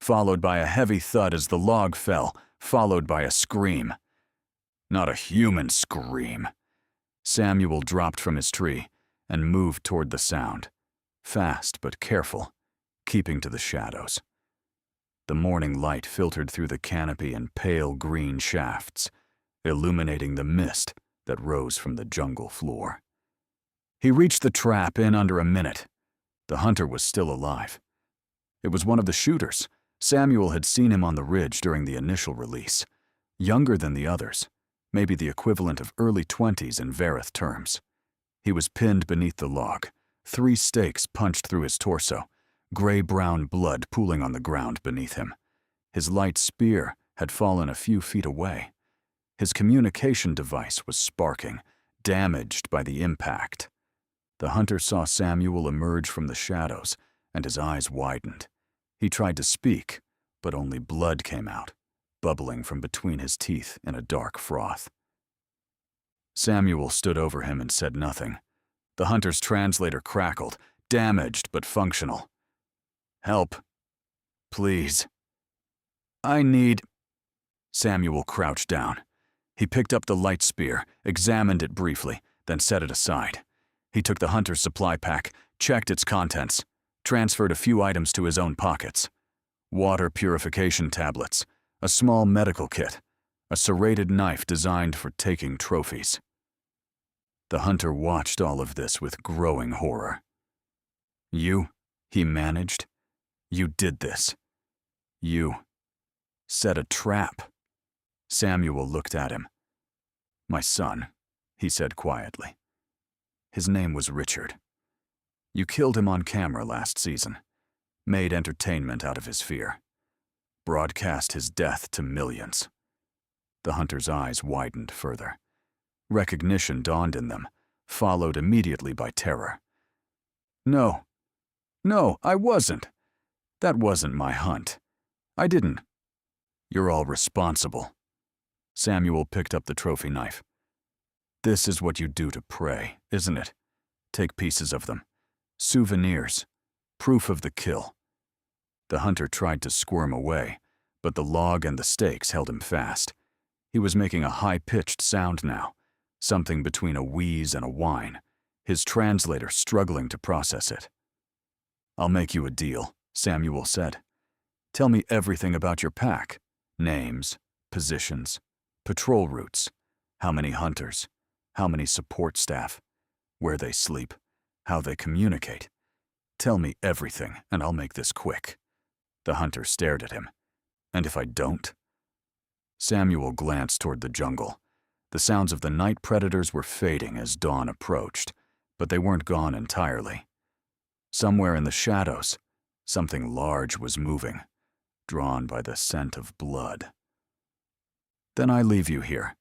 Speaker 2: followed by a heavy thud as the log fell, followed by a scream. Not a human scream. Samuel dropped from his tree and moved toward the sound, fast but careful, keeping to the shadows. The morning light filtered through the canopy in pale green shafts, illuminating the mist that rose from the jungle floor. He reached the trap in under a minute. The hunter was still alive. It was one of the shooters. Samuel had seen him on the ridge during the initial release. Younger than the others, maybe the equivalent of early 20s in Vareth terms. He was pinned beneath the log, 3 stakes punched through his torso, gray-brown blood pooling on the ground beneath him. His light spear had fallen a few feet away. His communication device was sparking, damaged by the impact. The hunter saw Samuel emerge from the shadows, and his eyes widened. He tried to speak, but only blood came out, bubbling from between his teeth in a dark froth. Samuel stood over him and said nothing. The hunter's translator crackled, damaged but functional. "Help. Please. I need—" Samuel crouched down. He picked up the light spear, examined it briefly, then set it aside. He took the hunter's supply pack, checked its contents, transferred a few items to his own pockets. Water purification tablets, a small medical kit, a serrated knife designed for taking trophies. The hunter watched all of this with growing horror. "You," he managed. "You did this. You set a trap." Samuel looked at him. "My son," he said quietly. His name was Richard. "You killed him on camera last season, made entertainment out of his fear, broadcast his death to millions." The hunter's eyes widened further. Recognition dawned in them, followed immediately by terror. No, I wasn't. That wasn't my hunt. I didn't." "You're all responsible." Samuel picked up the trophy knife. "This is what you do to prey, isn't it? Take pieces of them. Souvenirs. Proof of the kill." The hunter tried to squirm away, but the log and the stakes held him fast. He was making a high-pitched sound now, something between a wheeze and a whine, his translator struggling to process it. "I'll make you a deal," Samuel said. "Tell me everything about your pack. Names, positions, patrol routes, how many hunters, how many support staff, where they sleep, how they communicate. Tell me everything, and I'll make this quick." The hunter stared at him. "And if I don't?" Samuel glanced toward the jungle. The sounds of the night predators were fading as dawn approached, but they weren't gone entirely. Somewhere in the shadows, something large was moving, drawn by the scent of blood. "Then I leave you here.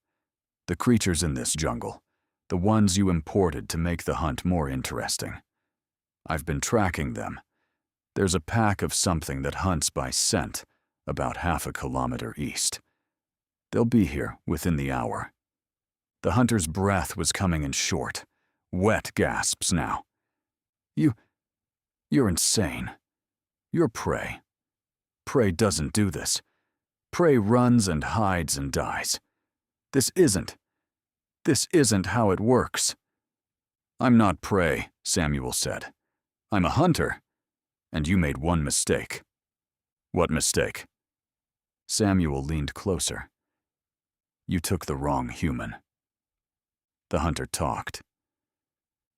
Speaker 2: The creatures in this jungle, the ones you imported to make the hunt more interesting. I've been tracking them. There's a pack of something that hunts by scent about half a kilometer east. They'll be here within the hour." The hunter's breath was coming in short, wet gasps now. You're insane. You're prey. Prey doesn't do this. Prey runs and hides and dies. This isn't how it works." "I'm not prey," Samuel said. "I'm a hunter. And you made one mistake." "What mistake?" Samuel leaned closer. "You took the wrong human." The hunter talked.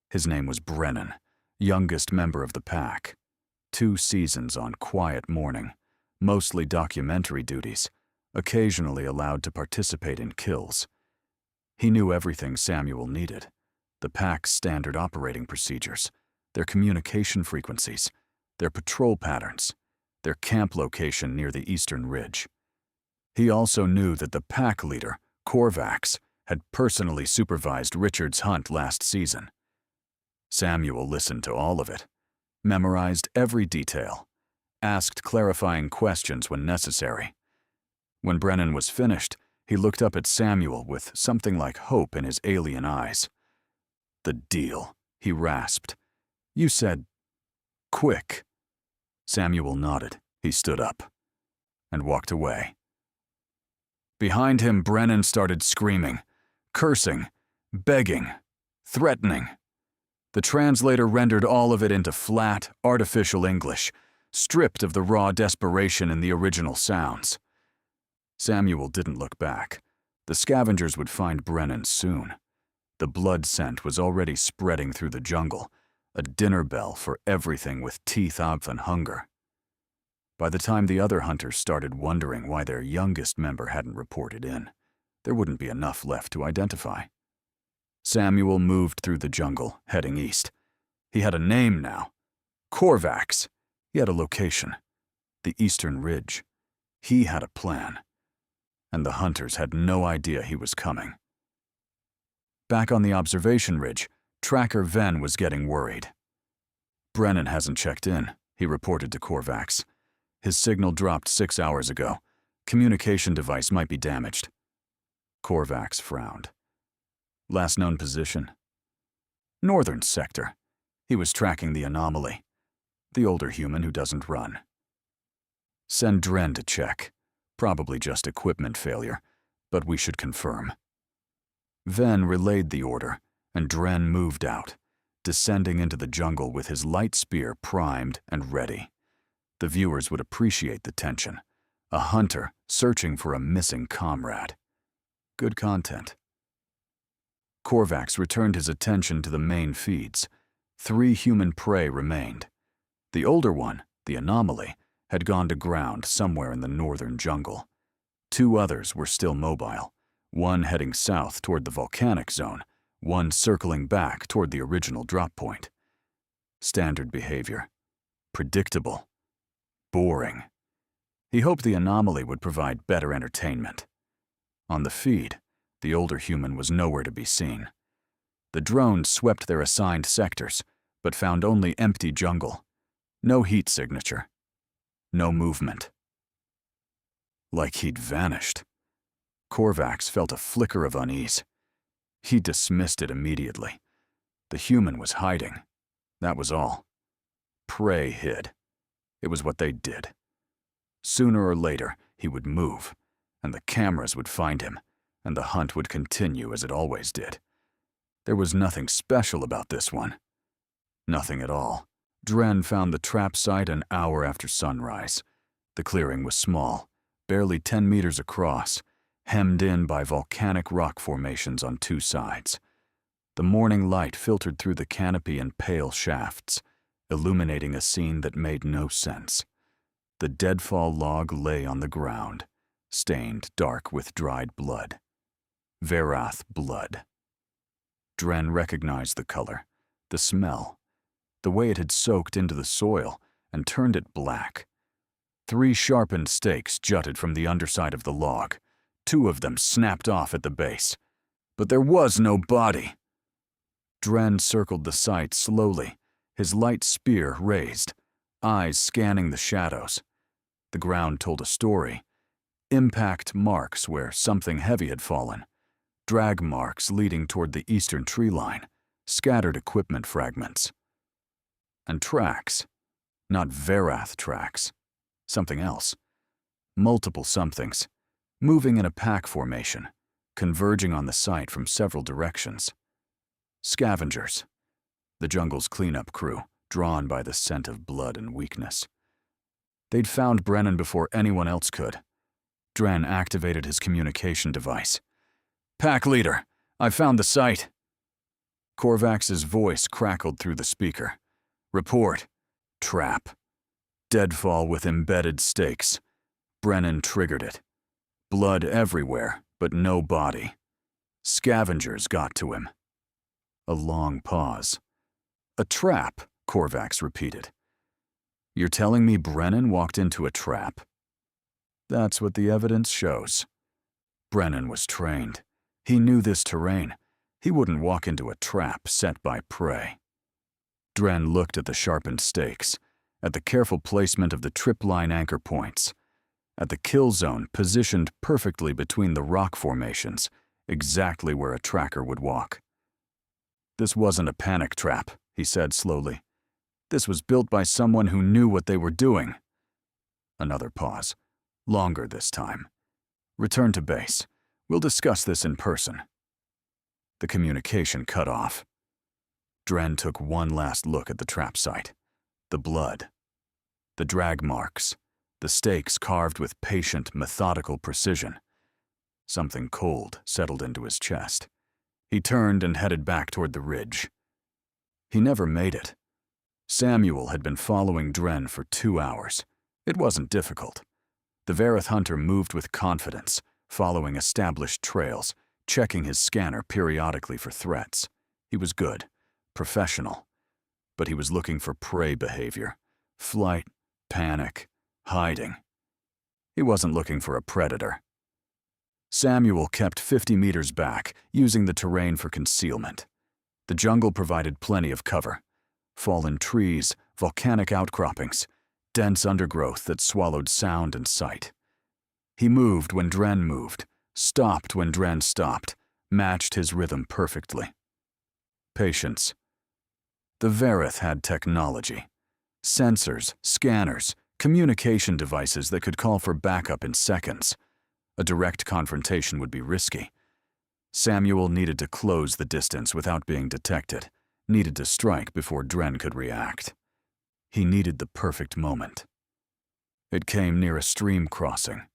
Speaker 2: His name was Brennan, youngest member of the pack. 2 seasons on quiet morning, mostly documentary duties, occasionally allowed to participate in kills. He knew everything Samuel needed: the pack's standard operating procedures, their communication frequencies, their patrol patterns, their camp location near the eastern ridge. He also knew that the pack leader, Korvax, had personally supervised Richard's hunt last season. Samuel listened to all of it, memorized every detail, asked clarifying questions when necessary. When Brennan was finished, he looked up at Samuel with something like hope in his alien eyes. "The deal," he rasped. "You said, quick." Samuel nodded. He stood up and walked away. Behind him, Brennan started screaming, cursing, begging, threatening. The translator rendered all of it into flat, artificial English, stripped of the raw desperation in the original sounds. Samuel didn't look back. The scavengers would find Brennan soon. The blood scent was already spreading through the jungle, a dinner bell for everything with teeth out and hunger. By the time the other hunters started wondering why their youngest member hadn't reported in, there wouldn't be enough left to identify. Samuel moved through the jungle, heading east. He had a name now. Korvax. He had a location. The Eastern Ridge. He had a plan. And the hunters had no idea he was coming. Back on the observation ridge, Tracker Ven was getting worried. "Brennan hasn't checked in," he reported to Korvax. "His signal dropped 6 hours ago. Communication device might be damaged." Korvax frowned. "Last known position?" "Northern sector." He was tracking the anomaly. The older human who doesn't run. "Send Dren to check. Probably just equipment failure, but we should confirm." Ven relayed the order, and Dren moved out, descending into the jungle with his light spear primed and ready. The viewers would appreciate the tension. A hunter searching for a missing comrade. Good content. Korvax returned his attention to the main feeds. 3 human prey remained. The older one, the anomaly, had gone to ground somewhere in the northern jungle. 2 others were still mobile, one heading south toward the volcanic zone, one circling back toward the original drop point. Standard behavior. Predictable. Boring. He hoped the anomaly would provide better entertainment. On the feed, the older human was nowhere to be seen. The drones swept their assigned sectors, but found only empty jungle. No heat signature. No movement. Like he'd vanished. Korvax felt a flicker of unease. He dismissed it immediately. The human was hiding. That was all. Prey hid. It was what they did. Sooner or later, he would move, and the cameras would find him, and the hunt would continue as it always did. There was nothing special about this one. Nothing at all. Dren found the trap site an hour after sunrise. The clearing was small, barely 10 meters across, hemmed in by volcanic rock formations on 2 sides. The morning light filtered through the canopy in pale shafts, illuminating a scene that made no sense. The deadfall log lay on the ground, stained dark with dried blood. Verath blood. Dren recognized the color, the smell, the way it had soaked into the soil and turned it black. 3 sharpened stakes jutted from the underside of the log. 2 of them snapped off at the base. But there was no body. Dren circled the site slowly, his light spear raised, eyes scanning the shadows. The ground told a story. Impact marks where something heavy had fallen. Drag marks leading toward the eastern tree line. Scattered equipment fragments. And tracks. Not Verath tracks. Something else. Multiple somethings. Moving in a pack formation. Converging on the site from several directions. Scavengers. The jungle's cleanup crew, drawn by the scent of blood and weakness. They'd found Brennan before anyone else could. Dren activated his communication device. "Pack leader, I found the site." Korvax's voice crackled through the speaker. "Report. Trap. Deadfall with embedded stakes." Brennan triggered it. Blood everywhere, but no body. Scavengers got to him. A long pause. "A trap," Korvax repeated. "You're telling me Brennan walked into a trap?" "That's what the evidence shows." Brennan was trained. He knew this terrain. He wouldn't walk into a trap set by prey. Dren looked at the sharpened stakes, at the careful placement of the tripline anchor points. at the kill zone positioned perfectly between the rock formations, exactly where a tracker would walk. "This wasn't a panic trap," he said slowly. "This was built by someone who knew what they were doing." Another pause. Longer this time. "Return to base. We'll discuss this in person." The communication cut off. Dren took one last look at the trap site. The blood. The drag marks. The stakes carved with patient, methodical precision. Something cold settled into his chest. He turned and headed back toward the ridge. He never made it. Samuel had been following Dren for 2 hours. It wasn't difficult. The Vareth hunter moved with confidence, following established trails, checking his scanner periodically for threats. He was good, professional. But he was looking for prey behavior. Flight, panic, hiding. He wasn't looking for a predator. Samuel kept 50 meters back, using the terrain for concealment. The jungle provided plenty of cover. Fallen trees, volcanic outcroppings, dense undergrowth that swallowed sound and sight. He moved when Dren moved, stopped when Dren stopped, matched his rhythm perfectly. Patience. The Vareth had technology. Sensors, scanners, communication devices that could call for backup in seconds. A direct confrontation would be risky. Samuel needed to close the distance without being detected, needed to strike before Dren could react. He needed the perfect moment. It came near a stream crossing.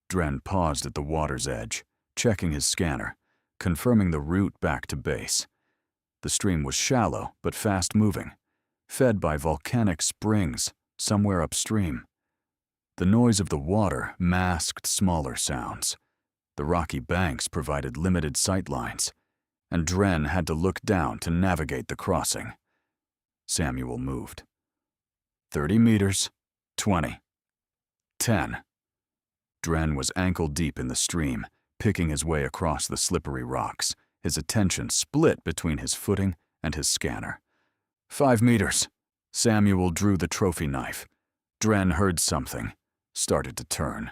Speaker 2: Dren paused at the water's edge, checking his scanner, confirming the route back to base. The stream was shallow but fast-moving, fed by volcanic springs somewhere upstream. The noise of the water masked smaller sounds. The rocky banks provided limited sight lines, and Dren had to look down to navigate the crossing. Samuel moved. 30 meters, 20, 10. Dren was ankle-deep in the stream, picking his way across the slippery rocks, his attention split between his footing and his scanner. 5 meters. Samuel drew the trophy knife. Dren heard something, started to turn.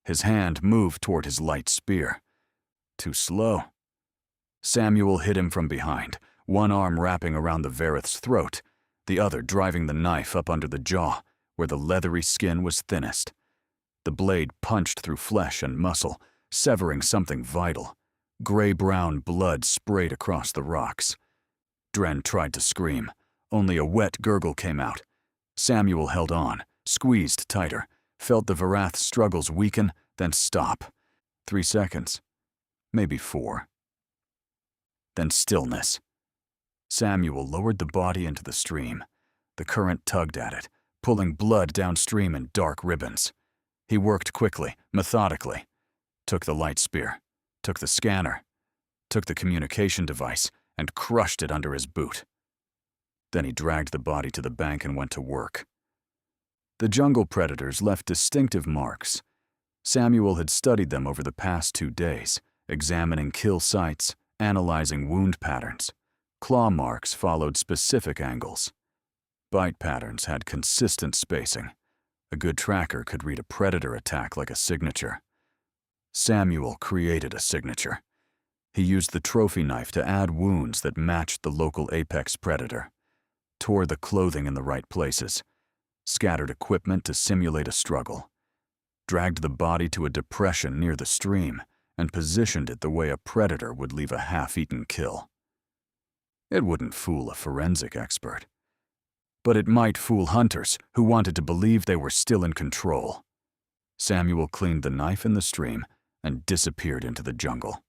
Speaker 2: His hand moved toward his light spear. Too slow. Samuel hit him from behind, one arm wrapping around the Vareth's throat, the other driving the knife up under the jaw, where the leathery skin was thinnest. The blade punched through flesh and muscle, severing something vital. Gray-brown blood sprayed across the rocks. Dren tried to scream. Only a wet gurgle came out. Samuel held on, squeezed tighter, felt the Varath's struggles weaken, then stop. 3 seconds. Maybe 4. Then stillness. Samuel lowered the body into the stream. The current tugged at it, pulling blood downstream in dark ribbons. He worked quickly, methodically. Took the light spear, took the scanner, took the communication device, and crushed it under his boot. Then he dragged the body to the bank and went to work. The jungle predators left distinctive marks. Samuel had studied them over the past 2 days, examining kill sites, analyzing wound patterns. Claw marks followed specific angles. Bite patterns had consistent spacing. A good tracker could read a predator attack like a signature. Samuel created a signature. He used the trophy knife to add wounds that matched the local apex predator. Tore the clothing in the right places. Scattered equipment to simulate a struggle. Dragged the body to a depression near the stream and positioned it the way a predator would leave a half-eaten kill. It wouldn't fool a forensic expert. But it might fool hunters who wanted to believe they were still in control. Samuel cleaned the knife in the stream and disappeared into the jungle.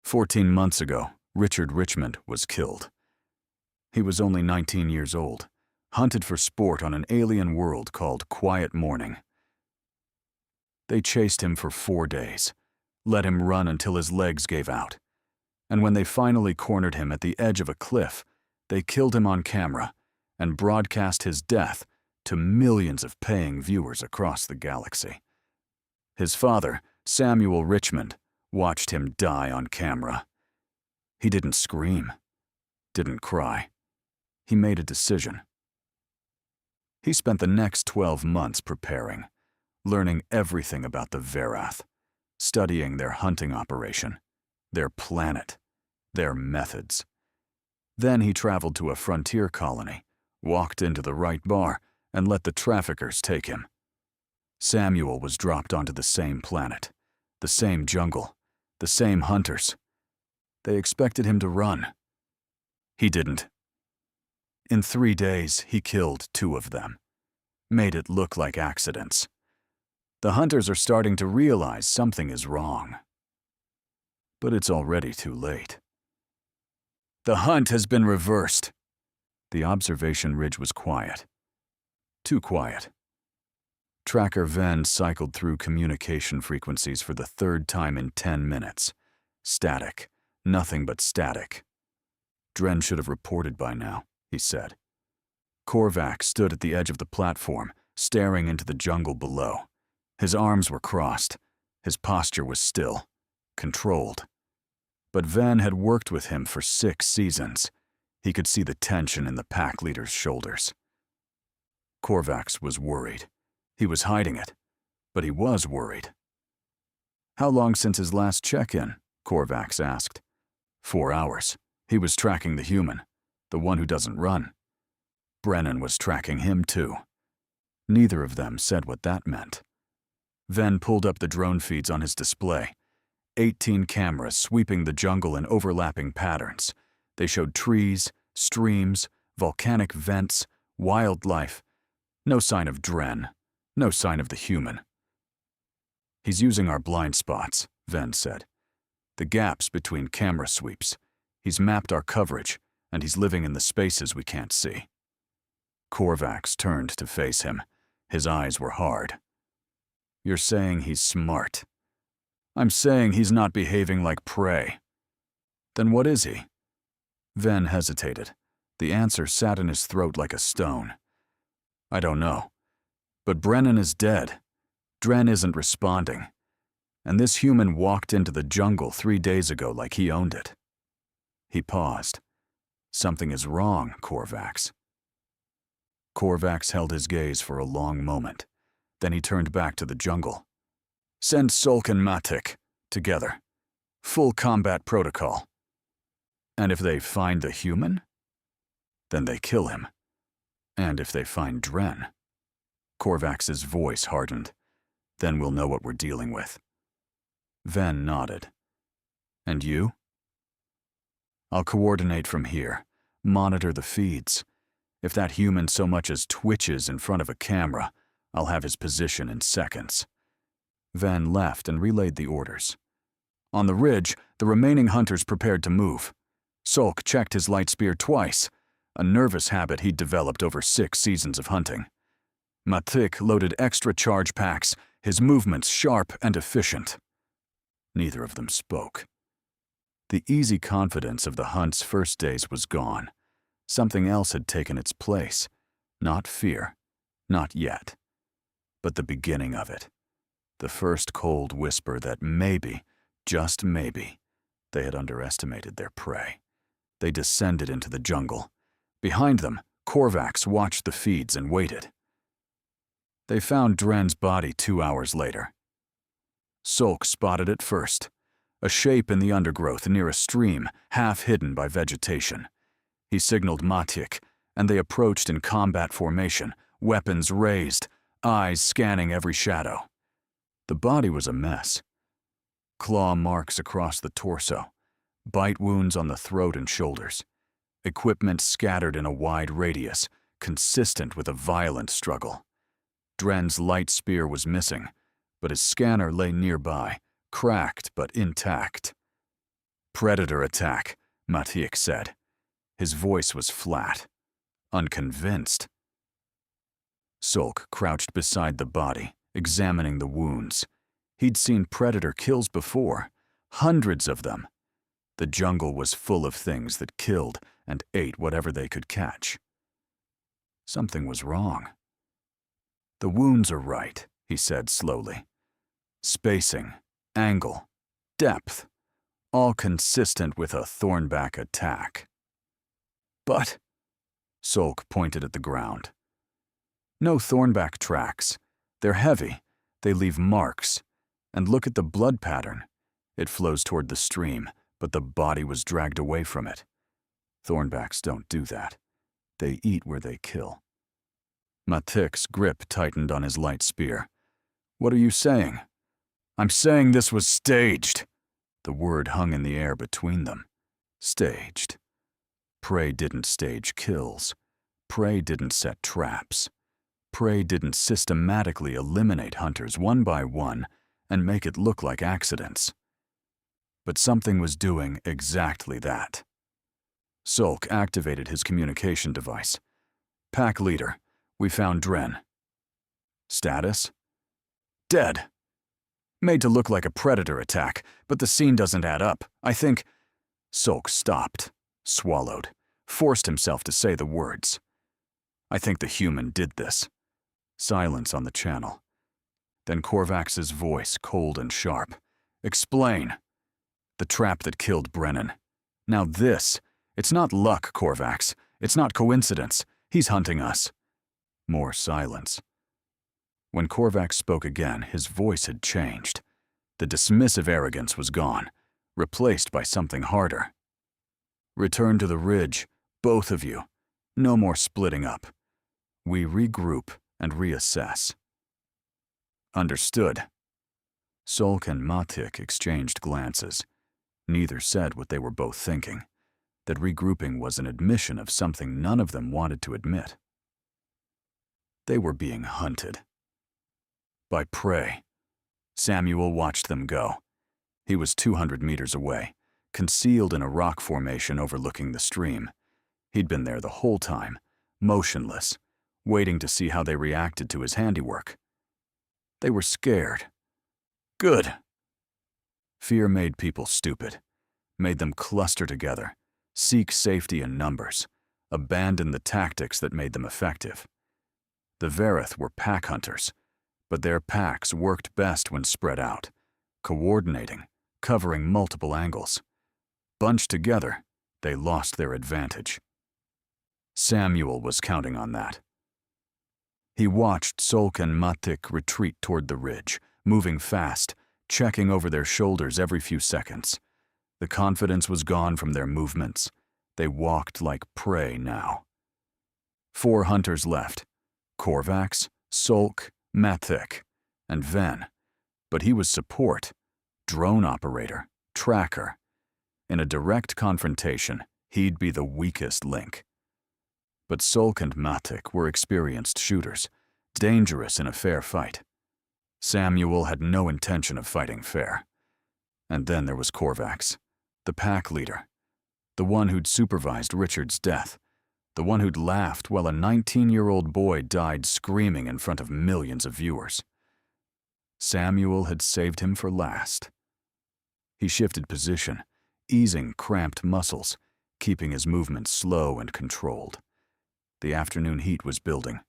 Speaker 2: 14 months ago, Richard Richmond was killed. He was only 19 years old, hunted for sport on an alien world called Quiet Morning. They chased him for 4 days, let him run until his legs gave out. And when they finally cornered him at the edge of a cliff, they killed him on camera and broadcast his death to millions of paying viewers across the galaxy. His father, Samuel Richmond, watched him die on camera. He didn't scream, didn't cry. He made a decision. He spent the next 12 months preparing, learning everything about the Verath, studying their hunting operation, their planet, their methods. Then he traveled to a frontier colony, walked into the right bar, and let the traffickers take him. Samuel was dropped onto the same planet, the same jungle, the same hunters. They expected him to run. He didn't. In 3 days, he killed 2 of them, made it look like accidents. The hunters are starting to realize something is wrong. But it's already too late. The hunt has been reversed. The observation ridge was quiet. Too quiet. Tracker Ven cycled through communication frequencies for the 3rd time in 10 minutes. Static. Nothing but static. Dren should have reported by now, he said. Korvac stood at the edge of the platform, staring into the jungle below. His arms were crossed. His posture was still, controlled. But Ven had worked with him for 6 seasons. He could see the tension in the pack leader's shoulders. Korvac was worried. He was hiding it, but he was worried. How long since his last check-in? Korvac asked. 4 hours. He was tracking the human, the one who doesn't run. Brennan was tracking him too. Neither of them said what that meant. Ven pulled up the drone feeds on his display. 18 cameras sweeping the jungle in overlapping patterns. They showed trees, streams, volcanic vents, wildlife. No sign of Dren. No sign of the human. He's using our blind spots, Ven said. The gaps between camera sweeps. He's mapped our coverage, and he's living in the spaces we can't see. Korvac turned to face him. His eyes were hard. You're saying he's smart. I'm saying he's not behaving like prey. Then what is he? Ven hesitated. The answer sat in his throat like a stone. I don't know. But Brennan is dead. Dren isn't responding. And this human walked into the jungle 3 days ago like he owned it. He paused. Something is wrong, Korvac. Korvac held his gaze for a long moment. Then he turned back to the jungle. Send Solk and Matic together. Full combat protocol. And if they find the human, then they kill him. And if they find Dren, Korvac's voice hardened. Then we'll know what we're dealing with. Ven nodded. And you? I'll coordinate from here, monitor the feeds. If that human so much as twitches in front of a camera, I'll have his position in seconds. Ven left and relayed the orders. On the ridge, the remaining hunters prepared to move. Solk checked his light spear twice, a nervous habit he'd developed over 6 seasons of hunting. Matic loaded extra charge packs, his movements sharp and efficient. Neither of them spoke. The easy confidence of the hunt's first days was gone. Something else had taken its place. Not fear. Not yet. But the beginning of it. The first cold whisper that maybe, just maybe, they had underestimated their prey. They descended into the jungle. Behind them, Korvac watched the feeds and waited. They found Dren's body 2 hours later. Solk spotted it first, a shape in the undergrowth near a stream, half hidden by vegetation. He signaled Matic, and they approached in combat formation, weapons raised, eyes scanning every shadow. The body was a mess. Claw marks across the torso, bite wounds on the throat and shoulders, equipment scattered in a wide radius, consistent with a violent struggle. Dren's light spear was missing, but his scanner lay nearby, cracked but intact. Predator attack, Matic said. His voice was flat, unconvinced. Solk crouched beside the body, examining the wounds. He'd seen predator kills before, hundreds of them. The jungle was full of things that killed and ate whatever they could catch. Something was wrong. The wounds are right, he said slowly. Spacing, angle, depth, all consistent with a thornback attack. But, Solk pointed at the ground. No thornback tracks. They're heavy. They leave marks. And look at the blood pattern. It flows toward the stream, but the body was dragged away from it. Thornbacks don't do that. They eat where they kill. Matik's grip tightened on his light spear. What are you saying? I'm saying this was staged. The word hung in the air between them. Staged. Prey didn't stage kills. Prey didn't set traps. Prey didn't systematically eliminate hunters one by one and make it look like accidents. But something was doing exactly that. Sulk activated his communication device. Pack leader, we found Dren. Status? Dead. Made to look like a predator attack, but the scene doesn't add up. I think... Sulk stopped, swallowed, forced himself to say the words. I think the human did this. Silence on the channel. Then Korvax's voice, cold and sharp. Explain. The trap that killed Brennan. Now this. It's not luck, Korvax. It's not coincidence. He's hunting us. More silence. When Korvax spoke again, his voice had changed. The dismissive arrogance was gone, replaced by something harder. Return to the ridge, both of you. No more splitting up. We regroup and reassess. Understood. Sulk and Matik exchanged glances. Neither said what they were both thinking, that regrouping was an admission of something none of them wanted to admit. They were being hunted. By prey. Samuel watched them go. He was 200 meters away, concealed in a rock formation overlooking the stream. He'd been there the whole time, motionless, waiting to see how they reacted to his handiwork. They were scared. Good. Fear made people stupid, made them cluster together, seek safety in numbers, abandon the tactics that made them effective. The Verith were pack hunters, but their packs worked best when spread out, coordinating, covering multiple angles. Bunched together, they lost their advantage. Samuel was counting on that. He watched Sulk and Matik retreat toward the ridge, moving fast, checking over their shoulders every few seconds. The confidence was gone from their movements. They walked like prey now. 4 hunters left. Korvax, Sulk, Matik, and Ven. But he was support, drone operator, tracker. In a direct confrontation, he'd be the weakest link. But Sulk and Matik were experienced shooters, dangerous in a fair fight. Samuel had no intention of fighting fair. And then there was Korvax, the pack leader, the one who'd supervised Richard's death, the one who'd laughed while a 19-year-old boy died screaming in front of millions of viewers. Samuel had saved him for last. He shifted position, easing cramped muscles, keeping his movements slow and controlled. The afternoon heat was building,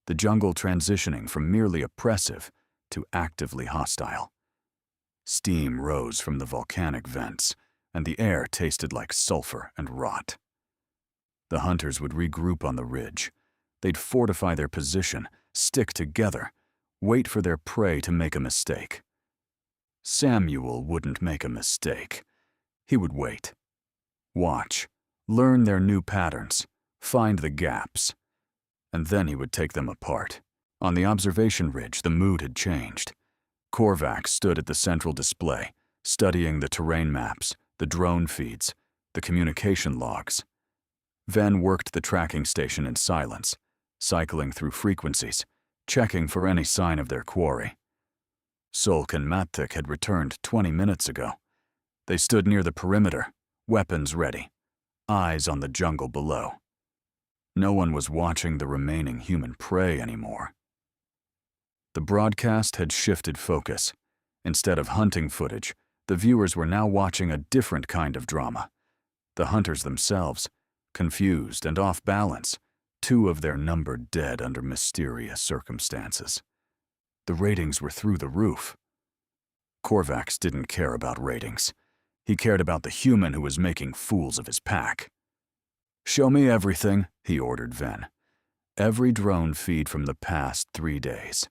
Speaker 2: the jungle transitioning from merely oppressive to actively hostile. Steam rose from the volcanic vents, and the air tasted like sulfur and rot. The hunters would regroup on the ridge. They'd fortify their position, stick together, wait for their prey to make a mistake. Samuel wouldn't make a mistake. He would wait. Watch, learn their new patterns, find the gaps. And then he would take them apart. On the observation ridge, the mood had changed. Korvax stood at the central display, studying the terrain maps, the drone feeds, the communication logs. Ven worked the tracking station in silence, cycling through frequencies, checking for any sign of their quarry. Sulk and Matik had returned 20 minutes ago. They stood near the perimeter, weapons ready, eyes on the jungle below. No one was watching the remaining human prey anymore. The broadcast had shifted focus. Instead of hunting footage, the viewers were now watching a different kind of drama. The hunters themselves, confused and off balance, 2 of their number dead under mysterious circumstances. The ratings were through the roof. Korvax didn't care about ratings. He cared about the human who was making fools of his pack. "Show me everything," he ordered Ven. Every drone feed from the past 3 days.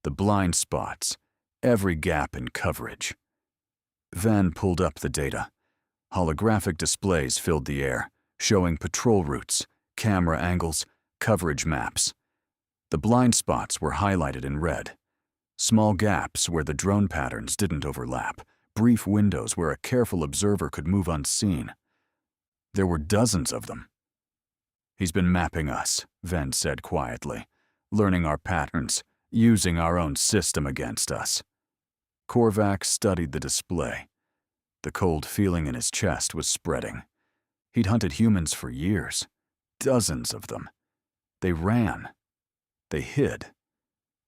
Speaker 2: The blind spots. Every gap in coverage. Van pulled up the data. Holographic displays filled the air, showing patrol routes, camera angles, coverage maps. The blind spots were highlighted in red. Small gaps where the drone patterns didn't overlap, brief windows where a careful observer could move unseen. There were dozens of them. "He's been mapping us," Ven said quietly, "learning our patterns, using our own system against us." Korvac studied the display. The cold feeling in his chest was spreading. He'd hunted humans for years, dozens of them. They ran. They hid.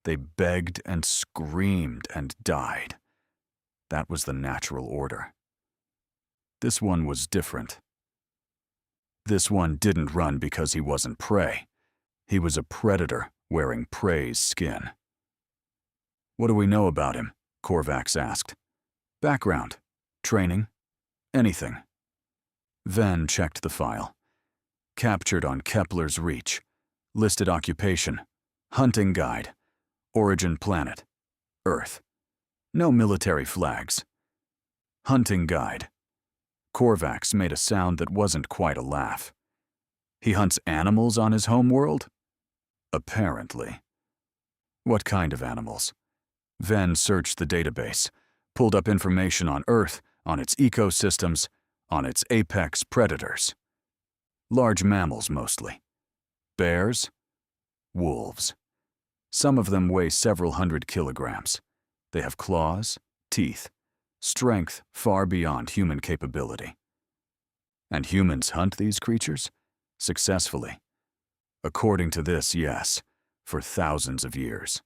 Speaker 2: They begged and screamed and died. That was the natural order. This one was different. This one didn't run because he wasn't prey. He was a predator wearing prey's skin. "What do we know about him?" Korvac asked. "Background, training, anything." Ven checked the file. Captured on Kepler's Reach. Listed occupation, hunting guide. Origin planet, Earth. No military flags. Hunting guide. Korvac made a sound that wasn't quite a laugh. "He hunts animals on his homeworld?" "Apparently." "What kind of animals?" Ven searched the database, pulled up information on Earth, on its ecosystems, on its apex predators. Large mammals mostly. Bears, wolves. Some of them weigh several hundred kilograms. They have claws, teeth, strength far beyond human capability. And humans hunt these creatures? Successfully. According to this, yes, for thousands of years.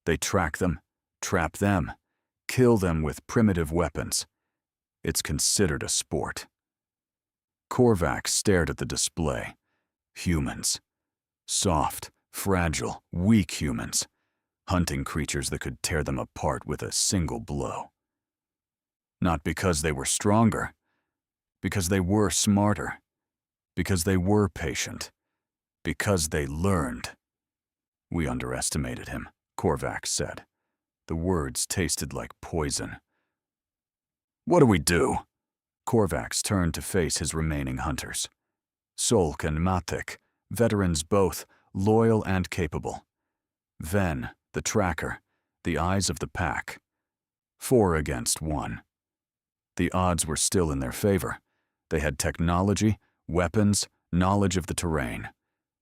Speaker 2: They track them, trap them, kill them with primitive weapons. It's considered a sport. Korvac stared at the display. Humans. Soft, fragile, weak humans. Hunting creatures that could tear them apart with a single blow. Not because they were stronger, because they were smarter, because they were patient, because they learned. "We underestimated him," Korvac said. The words tasted like poison. "What do we do?" Korvac turned to face his remaining hunters. Solk and Matic, veterans both, loyal and capable. Ven, the tracker, the eyes of the pack. 4 against 1. The odds were still in their favor. They had technology, weapons, knowledge of the terrain.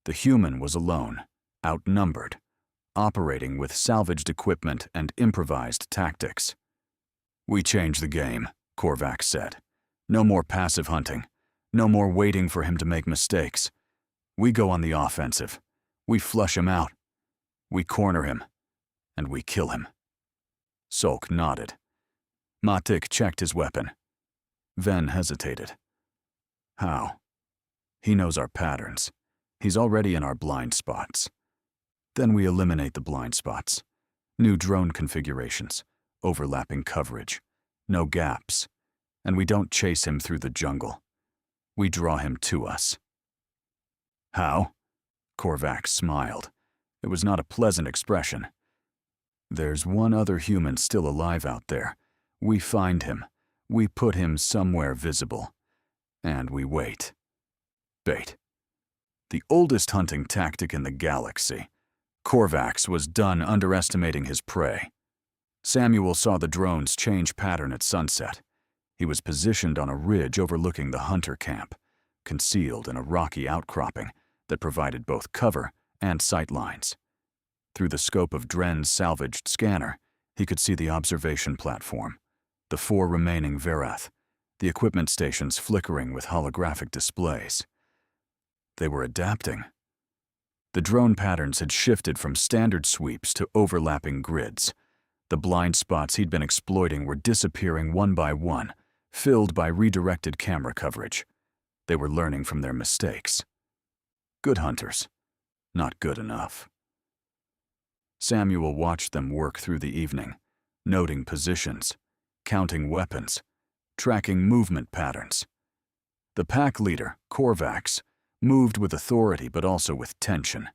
Speaker 2: The human was alone, outnumbered, operating with salvaged equipment and improvised tactics. "We change the game," Korvac said. "No more passive hunting. No more waiting for him to make mistakes. We go on the offensive. We flush him out. We corner him. And we kill him." Solk nodded. Matic checked his weapon. Ven hesitated. "How?" "He knows our patterns. He's already in our blind spots. Then we eliminate the blind spots. New drone configurations, overlapping coverage, no gaps. And we don't chase him through the jungle. We draw him to us." "How?" Korvac smiled. It was not a pleasant expression. "There's one other human still alive out there. We find him. We put him somewhere visible. And we wait. Bait. The oldest hunting tactic in the galaxy. Korvac was done underestimating his prey. Samuel saw the drones change pattern at sunset. He was positioned on a ridge overlooking the hunter camp, concealed in a rocky outcropping that provided both cover and sight lines. Through the scope of Dren's salvaged scanner, he could see the observation platform, the 4 remaining Verath, the equipment stations flickering with holographic displays. They were adapting. The drone patterns had shifted from standard sweeps to overlapping grids. The blind spots he'd been exploiting were disappearing one by one, filled by redirected camera coverage. They were learning from their mistakes. Good hunters, not good enough. Samuel watched them work through the evening, noting positions, counting weapons, tracking movement patterns. The pack leader, Korvac, moved with authority but also with tension.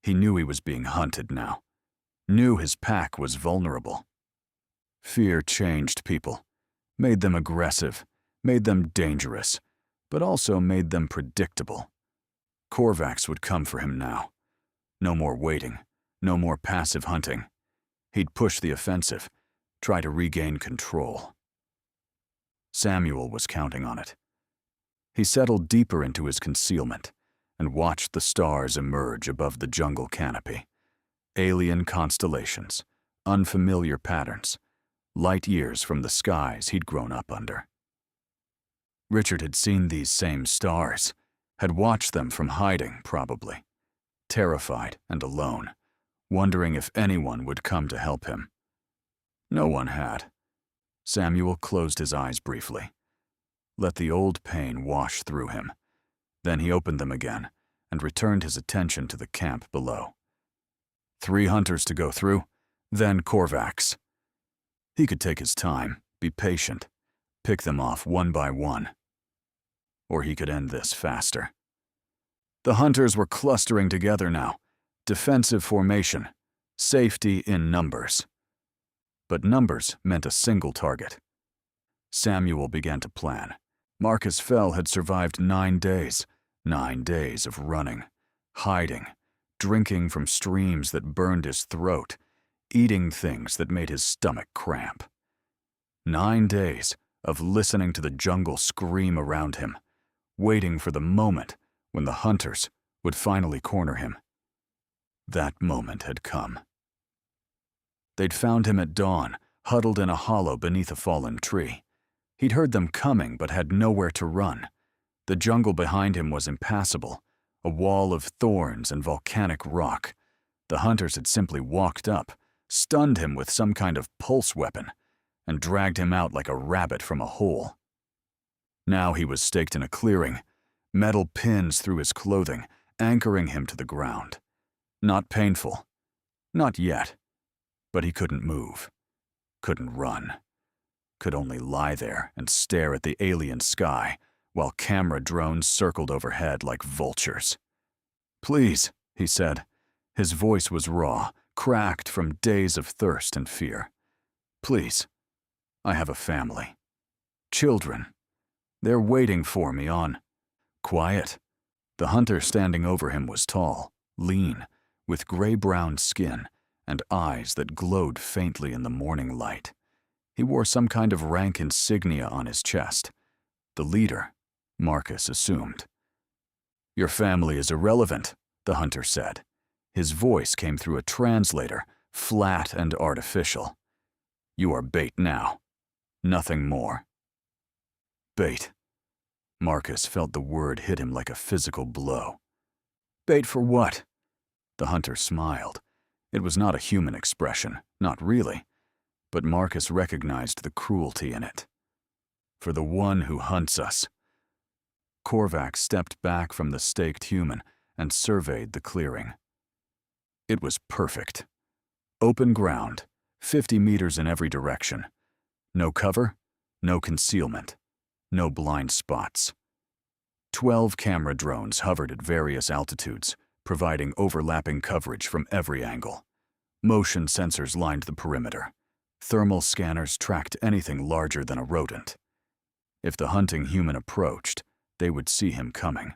Speaker 2: He knew he was being hunted now. Knew his pack was vulnerable. Fear changed people, made them aggressive, made them dangerous, but also made them predictable. Korvax would come for him now. No more waiting, no more passive hunting. He'd push the offensive, try to regain control. Samuel was counting on it. He settled deeper into his concealment and watched the stars emerge above the jungle canopy. Alien constellations, unfamiliar patterns, light years from the skies he'd grown up under. Richard had seen these same stars, had watched them from hiding, probably, terrified and alone, wondering if anyone would come to help him. No one had. Samuel closed his eyes briefly, let the old pain wash through him. Then he opened them again and returned his attention to the camp below. 3 hunters to go through, then Korvax. He could take his time, be patient, pick them off one by one. Or he could end this faster. The hunters were clustering together now, defensive formation, safety in numbers. But numbers meant a single target. Samuel began to plan. Marcus Fell had survived 9 days, 9 days of running, hiding, drinking from streams that burned his throat, eating things that made his stomach cramp. 9 days of listening to the jungle scream around him, waiting for the moment when the hunters would finally corner him. That moment had come. They'd found him at dawn, huddled in a hollow beneath a fallen tree. He'd heard them coming but had nowhere to run. The jungle behind him was impassable, a wall of thorns and volcanic rock. The hunters had simply walked up, stunned him with some kind of pulse weapon, and dragged him out like a rabbit from a hole. Now he was staked in a clearing, metal pins through his clothing, anchoring him to the ground. Not painful. Not yet. But he couldn't move. Couldn't run. Could only lie there and stare at the alien sky while camera drones circled overhead like vultures. "Please," he said. His voice was raw, cracked from days of thirst and fear. "Please, I have a family. Children. They're waiting for me on..." Quiet. The hunter standing over him was tall, lean, with gray-brown skin and eyes that glowed faintly in the morning light. He wore some kind of rank insignia on his chest. The leader, Marcus assumed. "Your family is irrelevant," the hunter said. His voice came through a translator, flat and artificial. "You are bait now. Nothing more." Bait. Marcus felt the word hit him like a physical blow. "Bait for what?" The hunter smiled. It was not a human expression, not really. But Marcus recognized the cruelty in it. "For the one who hunts us." Korvax stepped back from the staked human and surveyed the clearing. It was perfect. Open ground, 50 meters in every direction. No cover, no concealment, no blind spots. 12 camera drones hovered at various altitudes, providing overlapping coverage from every angle. Motion sensors lined the perimeter. Thermal scanners tracked anything larger than a rodent. If the hunting human approached, they would see him coming.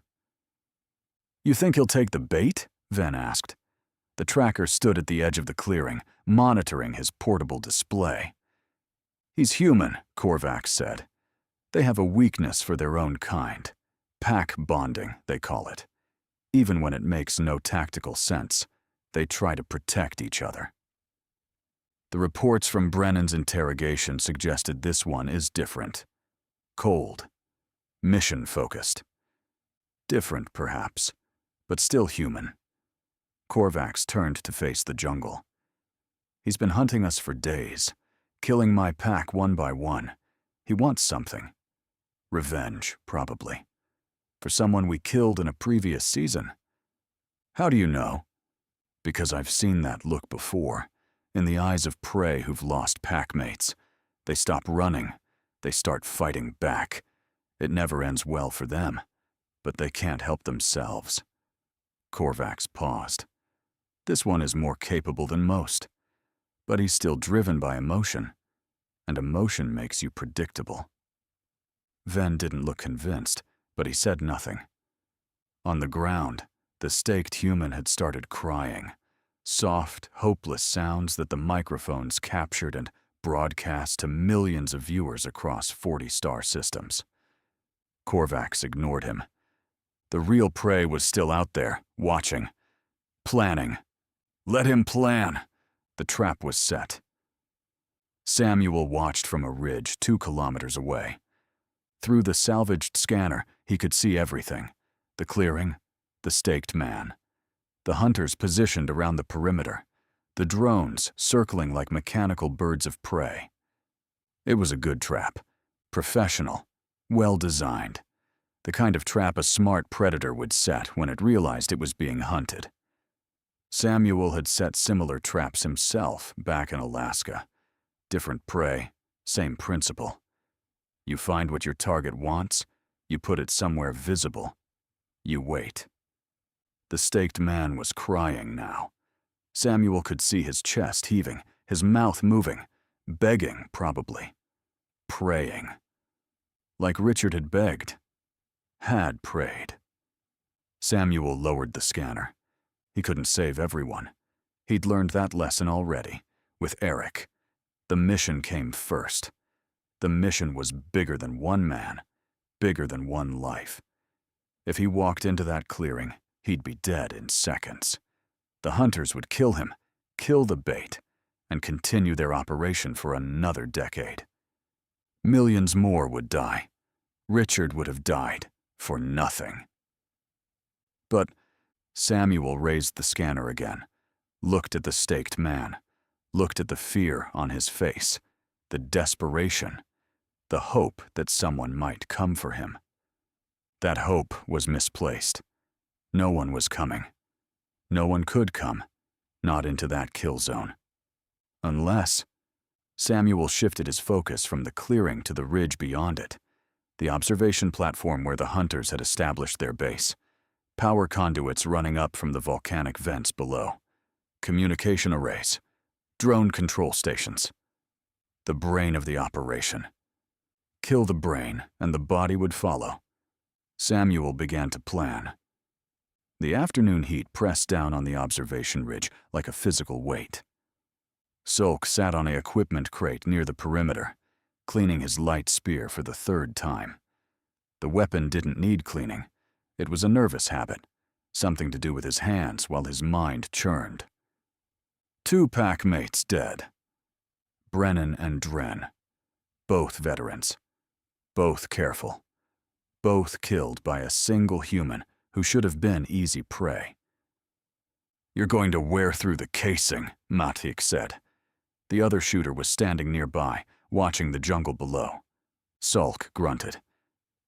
Speaker 2: "You think he'll take the bait?" Venn asked. The tracker stood at the edge of the clearing, monitoring his portable display. "He's human," Korvax said. "They have a weakness for their own kind. Pack bonding, they call it. Even when it makes no tactical sense, they try to protect each other." The reports from Brennan's interrogation suggested this one is different. Cold. Mission-focused. Different, perhaps, but still human. Korvax turned to face the jungle. "He's been hunting us for days, killing my pack one by one. He wants something. Revenge, probably. For someone we killed in a previous season." "How do you know?" "Because I've seen that look before, in the eyes of prey who've lost packmates. They stop running. They start fighting back. It never ends well for them, but they can't help themselves." Korvax paused. This one is more capable than most. But he's still driven by emotion, and emotion makes you predictable. Ven didn't look convinced, but he said nothing. On the ground, the staked human had started crying. Soft, hopeless sounds that the microphones captured and broadcast to millions of viewers across 40 star systems. Korvax ignored him. The real prey was still out there, watching, planning. Let him plan. The trap was set. Samuel watched from a ridge 2 kilometers away. Through the salvaged scanner, he could see everything. The clearing, the staked man. The hunters positioned around the perimeter. The drones circling like mechanical birds of prey. It was a good trap. Professional. Well designed. The kind of trap a smart predator would set when it realized it was being hunted. Samuel had set similar traps himself back in Alaska. Different prey, same principle. You find what your target wants, you put it somewhere visible. You wait. The staked man was crying now. Samuel could see his chest heaving, his mouth moving, begging probably, praying. Like Richard had begged, had prayed. Samuel lowered the scanner. He couldn't save everyone. He'd learned that lesson already, with Eric. The mission came first. The mission was bigger than one man, bigger than one life. If he walked into that clearing, he'd be dead in seconds. The hunters would kill him, kill the bait, and continue their operation for another decade. Millions more would die. Richard would have died for nothing. But Samuel raised the scanner again, looked at the staked man, looked at the fear on his face, the desperation, the hope that someone might come for him. That hope was misplaced. No one was coming. No one could come, not into that kill zone. Unless Samuel shifted his focus from the clearing to the ridge beyond it, the observation platform where the hunters had established their base. Power conduits running up from the volcanic vents below. Communication arrays. Drone control stations. The brain of the operation. Kill the brain, and the body would follow. Samuel began to plan. The afternoon heat pressed down on the observation ridge like a physical weight. Sulk sat on an equipment crate near the perimeter, cleaning his light spear for the 3rd time. The weapon didn't need cleaning. It was a nervous habit, something to do with his hands while his mind churned. 2 pack mates dead. Brennan and Dren. Both veterans. Both careful. Both killed by a single human who should have been easy prey. "You're going to wear through the casing," Matik said. The other shooter was standing nearby, watching the jungle below. Sulk grunted.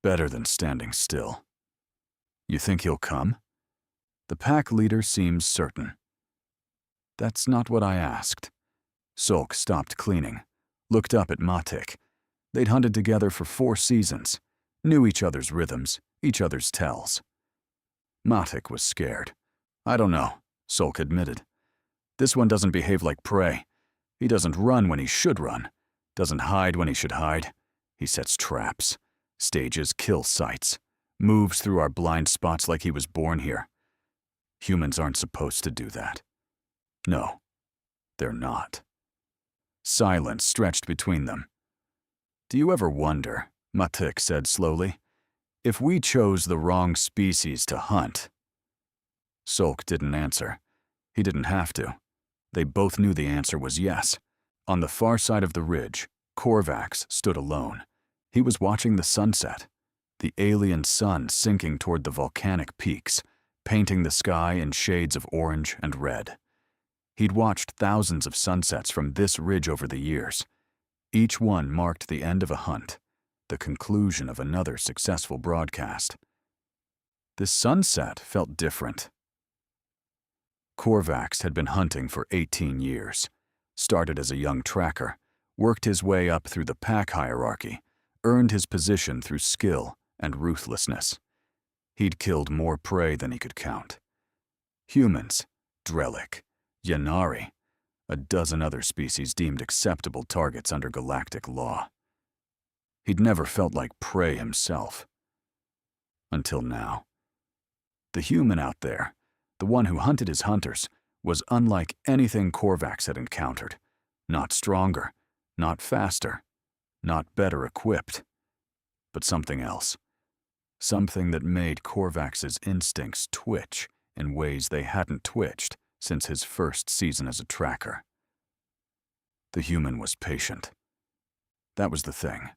Speaker 2: Better than standing still. "You think he'll come?" The pack leader seems certain. "That's not what I asked." Sulk stopped cleaning, looked up at Matik. They'd hunted together for 4 seasons, knew each other's rhythms, each other's tells. Matik was scared. "I don't know," Sulk admitted. "This one doesn't behave like prey. He doesn't run when he should run, doesn't hide when he should hide. He sets traps, stages kill sites, moves through our blind spots like he was born here. Humans aren't supposed to do that. No, they're not." Silence stretched between them. "Do you ever wonder," Matik said slowly, "if we chose the wrong species to hunt?" Sulk didn't answer. He didn't have to. They both knew the answer was yes. On the far side of the ridge, Korvax stood alone. He was watching the sunset, the alien sun sinking toward the volcanic peaks, painting the sky in shades of orange and red. He'd watched thousands of sunsets from this ridge over the years. Each one marked the end of a hunt, the conclusion of another successful broadcast. This sunset felt different. Korvax had been hunting for 18 years, started as a young tracker, worked his way up through the pack hierarchy, earned his position through skill and ruthlessness. He'd killed more prey than he could count. Humans, Drellic, Yanari, a dozen other species deemed acceptable targets under galactic law. He'd never felt like prey himself. Until now. The human out there, the one who hunted his hunters, was unlike anything Korvax had encountered. Not stronger, not faster, not better equipped, but something else. Something that made Korvax's instincts twitch in ways they hadn't twitched since his first season as a tracker. The human was patient. That was the thing.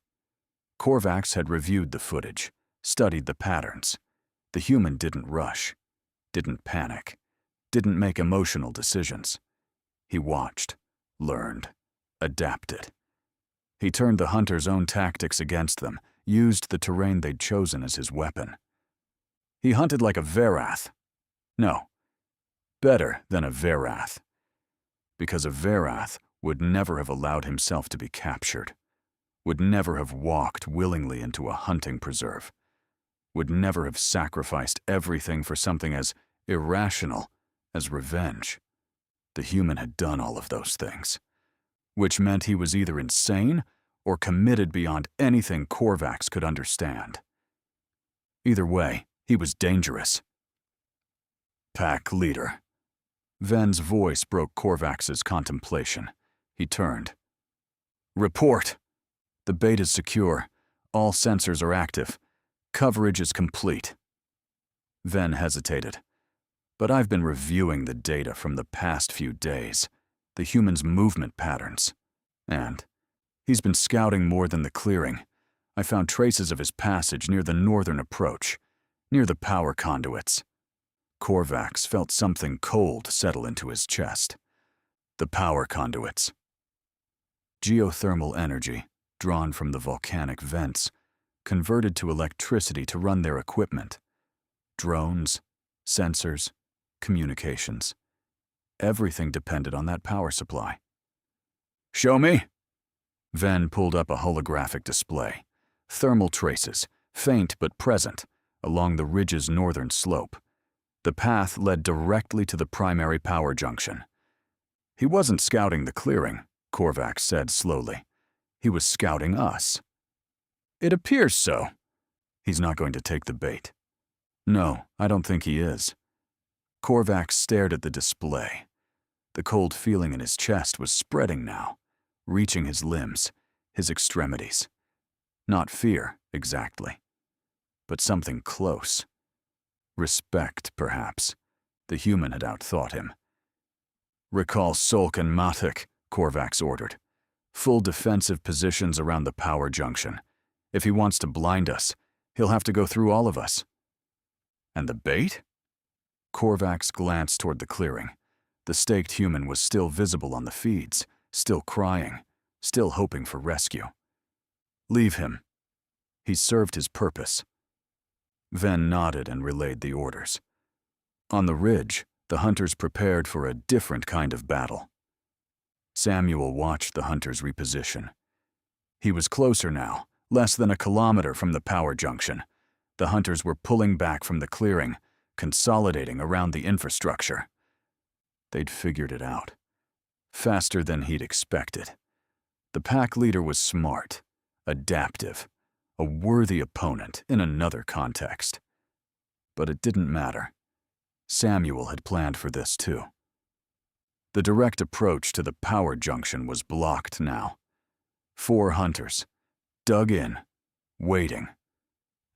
Speaker 2: Korvax had reviewed the footage, studied the patterns. The human didn't rush, didn't panic, didn't make emotional decisions. He watched, learned, adapted. He turned the hunter's own tactics against them, used the terrain they'd chosen as his weapon. He hunted like a Verath. No, better than a Verath. Because a Verath would never have allowed himself to be captured, would never have walked willingly into a hunting preserve, would never have sacrificed everything for something as irrational as revenge. The human had done all of those things, which meant he was either insane or committed beyond anything Korvax could understand. Either way, he was dangerous. Pack leader. Ven's voice broke Korvax's contemplation. He turned. Report. The bait is secure. All sensors are active. Coverage is complete. Ven hesitated. But I've been reviewing the data from the past few days, the human's movement patterns. And he's been scouting more than the clearing. I found traces of his passage near the northern approach, near the power conduits. Korvax felt something cold settle into his chest. The power conduits. Geothermal energy, drawn from the volcanic vents, converted to electricity to run their equipment. Drones, sensors, communications. Everything depended on that power supply. Show me. Ven pulled up a holographic display. Thermal traces, faint but present, along the ridge's northern slope. The path led directly to the primary power junction. He wasn't scouting the clearing, Korvax said slowly. He was scouting us. It appears so. He's not going to take the bait. No, I don't think he is. Korvax stared at the display. The cold feeling in his chest was spreading now, reaching his limbs, his extremities. Not fear, exactly, but something close. Respect, perhaps. The human had outthought him. Recall Solk and Matic, Korvax ordered. Full defensive positions around the power junction. If he wants to blind us, he'll have to go through all of us. And the bait? Korvax glanced toward the clearing. The staked human was still visible on the feeds, still crying, still hoping for rescue. Leave him. He's served his purpose. Ven nodded and relayed the orders. On the ridge, the hunters prepared for a different kind of battle. Samuel watched the hunters reposition. He was closer now, less than a kilometer from the power junction. The hunters were pulling back from the clearing, consolidating around the infrastructure. They'd figured it out. Faster than he'd expected. The pack leader was smart, adaptive, a worthy opponent in another context. But it didn't matter. Samuel had planned for this too. The direct approach to the power junction was blocked now. 4 hunters, dug in, waiting.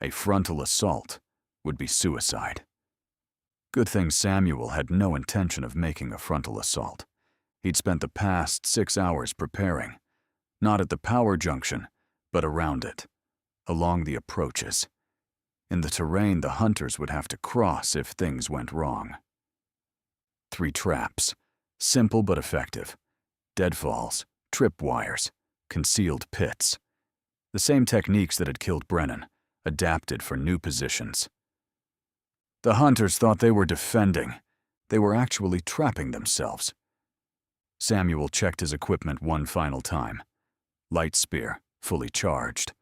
Speaker 2: A frontal assault would be suicide. Good thing Samuel had no intention of making a frontal assault. He'd spent the past 6 hours preparing, not at the power junction, but around it, along the approaches. In the terrain the hunters would have to cross if things went wrong. 3 traps, simple but effective. Deadfalls, tripwires, concealed pits. The same techniques that had killed Brennan, adapted for new positions. The hunters thought they were defending. They were actually trapping themselves. Samuel checked his equipment one final time. Light spear, fully charged.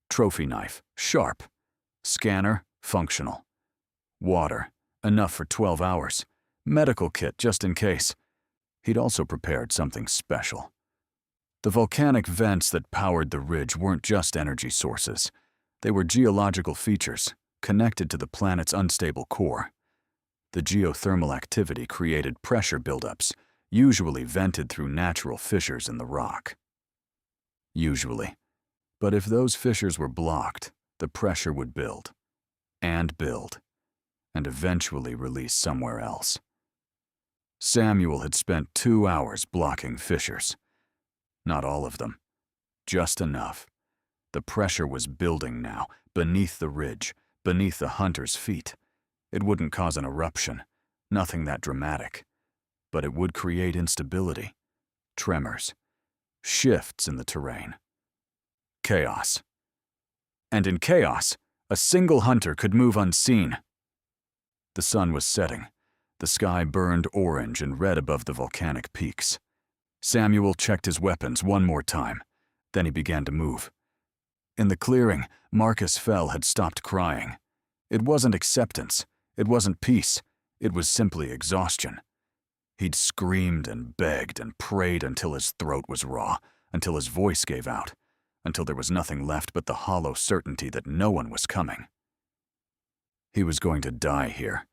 Speaker 2: Trophy knife, sharp. Scanner, functional. Water, enough for 12 hours. Medical kit, just in case. He'd also prepared something special. The volcanic vents that powered the ridge weren't just energy sources. They were geological features connected to the planet's unstable core. The geothermal activity created pressure buildups, usually vented through natural fissures in the rock. Usually. But if those fissures were blocked, the pressure would build, and eventually release somewhere else. Samuel had spent 2 hours blocking fissures. Not all of them. Just enough. The pressure was building now, beneath the ridge, beneath the hunter's feet. It wouldn't cause an eruption, nothing that dramatic. But it would create instability, tremors, shifts in the terrain. Chaos. And in chaos, a single hunter could move unseen. The sun was setting. The sky burned orange and red above the volcanic peaks. Samuel checked his weapons one more time. Then he began to move. In the clearing, Marcus Fell had stopped crying. It wasn't acceptance. It wasn't peace. It was simply exhaustion. He'd screamed and begged and prayed until his throat was raw, until his voice gave out, until there was nothing left but the hollow certainty that no one was coming. He was going to die here,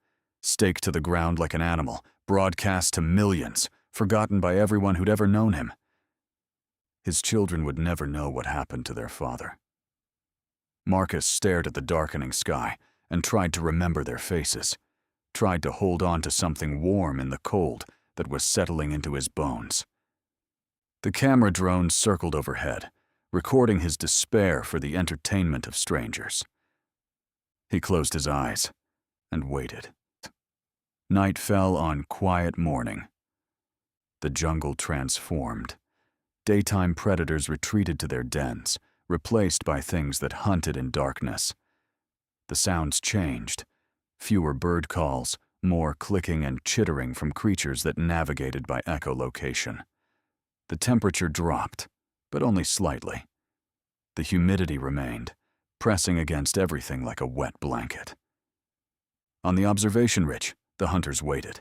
Speaker 2: staked to the ground like an animal, broadcast to millions, forgotten by everyone who'd ever known him. His children would never know what happened to their father. Marcus stared at the darkening sky and tried to remember their faces, tried to hold on to something warm in the cold that was settling into his bones. The camera drone circled overhead, recording his despair for the entertainment of strangers. He closed his eyes and waited. Night fell on quiet morning. The jungle transformed. Daytime predators retreated to their dens, replaced by things that hunted in darkness. The sounds changed. Fewer bird calls, more clicking and chittering from creatures that navigated by echolocation. The temperature dropped, but only slightly. The humidity remained, pressing against everything like a wet blanket. On the observation ridge, the hunters waited.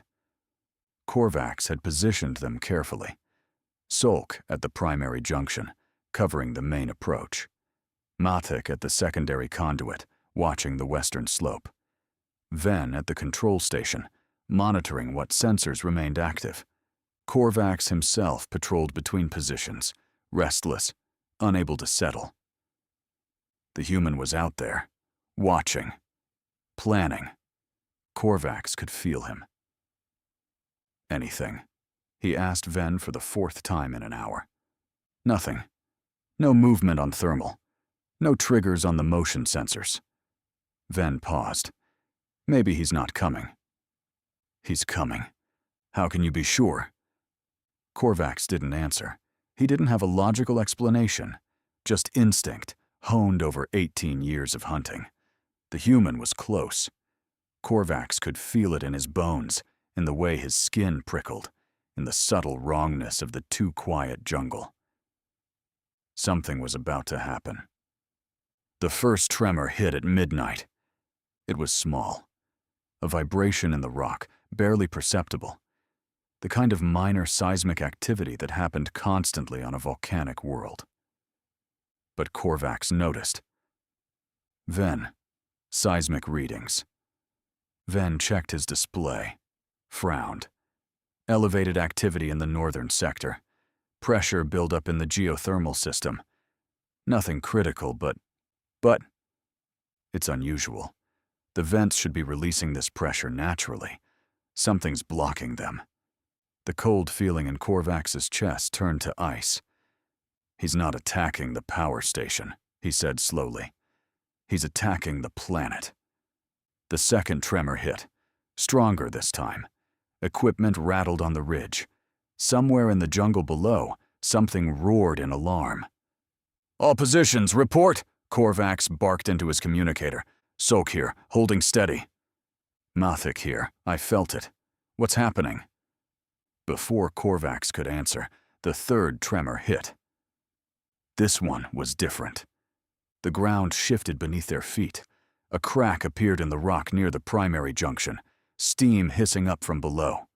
Speaker 2: Korvax had positioned them carefully. Solk at the primary junction, covering the main approach. Matic at the secondary conduit, watching the western slope. Ven at the control station, monitoring what sensors remained active. Korvax himself patrolled between positions, restless, unable to settle. The human was out there, watching, planning. Korvax could feel him. Anything? He asked Ven for the 4th time in an hour. Nothing. No movement on thermal. No triggers on the motion sensors. Ven paused. Maybe he's not coming. He's coming. How can you be sure? Korvax didn't answer. He didn't have a logical explanation, just instinct, honed over 18 years of hunting. The human was close. Korvax could feel it in his bones, in the way his skin prickled, in the subtle wrongness of the too quiet jungle. Something was about to happen. The first tremor hit at midnight. It was small. A vibration in the rock, barely perceptible. The kind of minor seismic activity that happened constantly on a volcanic world. But Korvax noticed. Ven, seismic readings. Ven checked his display, frowned. Elevated activity in the northern sector. Pressure buildup in the geothermal system. Nothing critical, but it's unusual. The vents should be releasing this pressure naturally. Something's blocking them. The cold feeling in Korvax's chest turned to ice. He's not attacking the power station, he said slowly. He's attacking the planet. The second tremor hit, stronger this time. Equipment rattled on the ridge. Somewhere in the jungle below, something roared in alarm. "All positions, report!" Korvax barked into his communicator. "Solk here, holding steady." "Matic here, I felt it. What's happening?" Before Korvax could answer, the third tremor hit. This one was different. The ground shifted beneath their feet. A crack appeared in the rock near the primary junction, steam hissing up from below.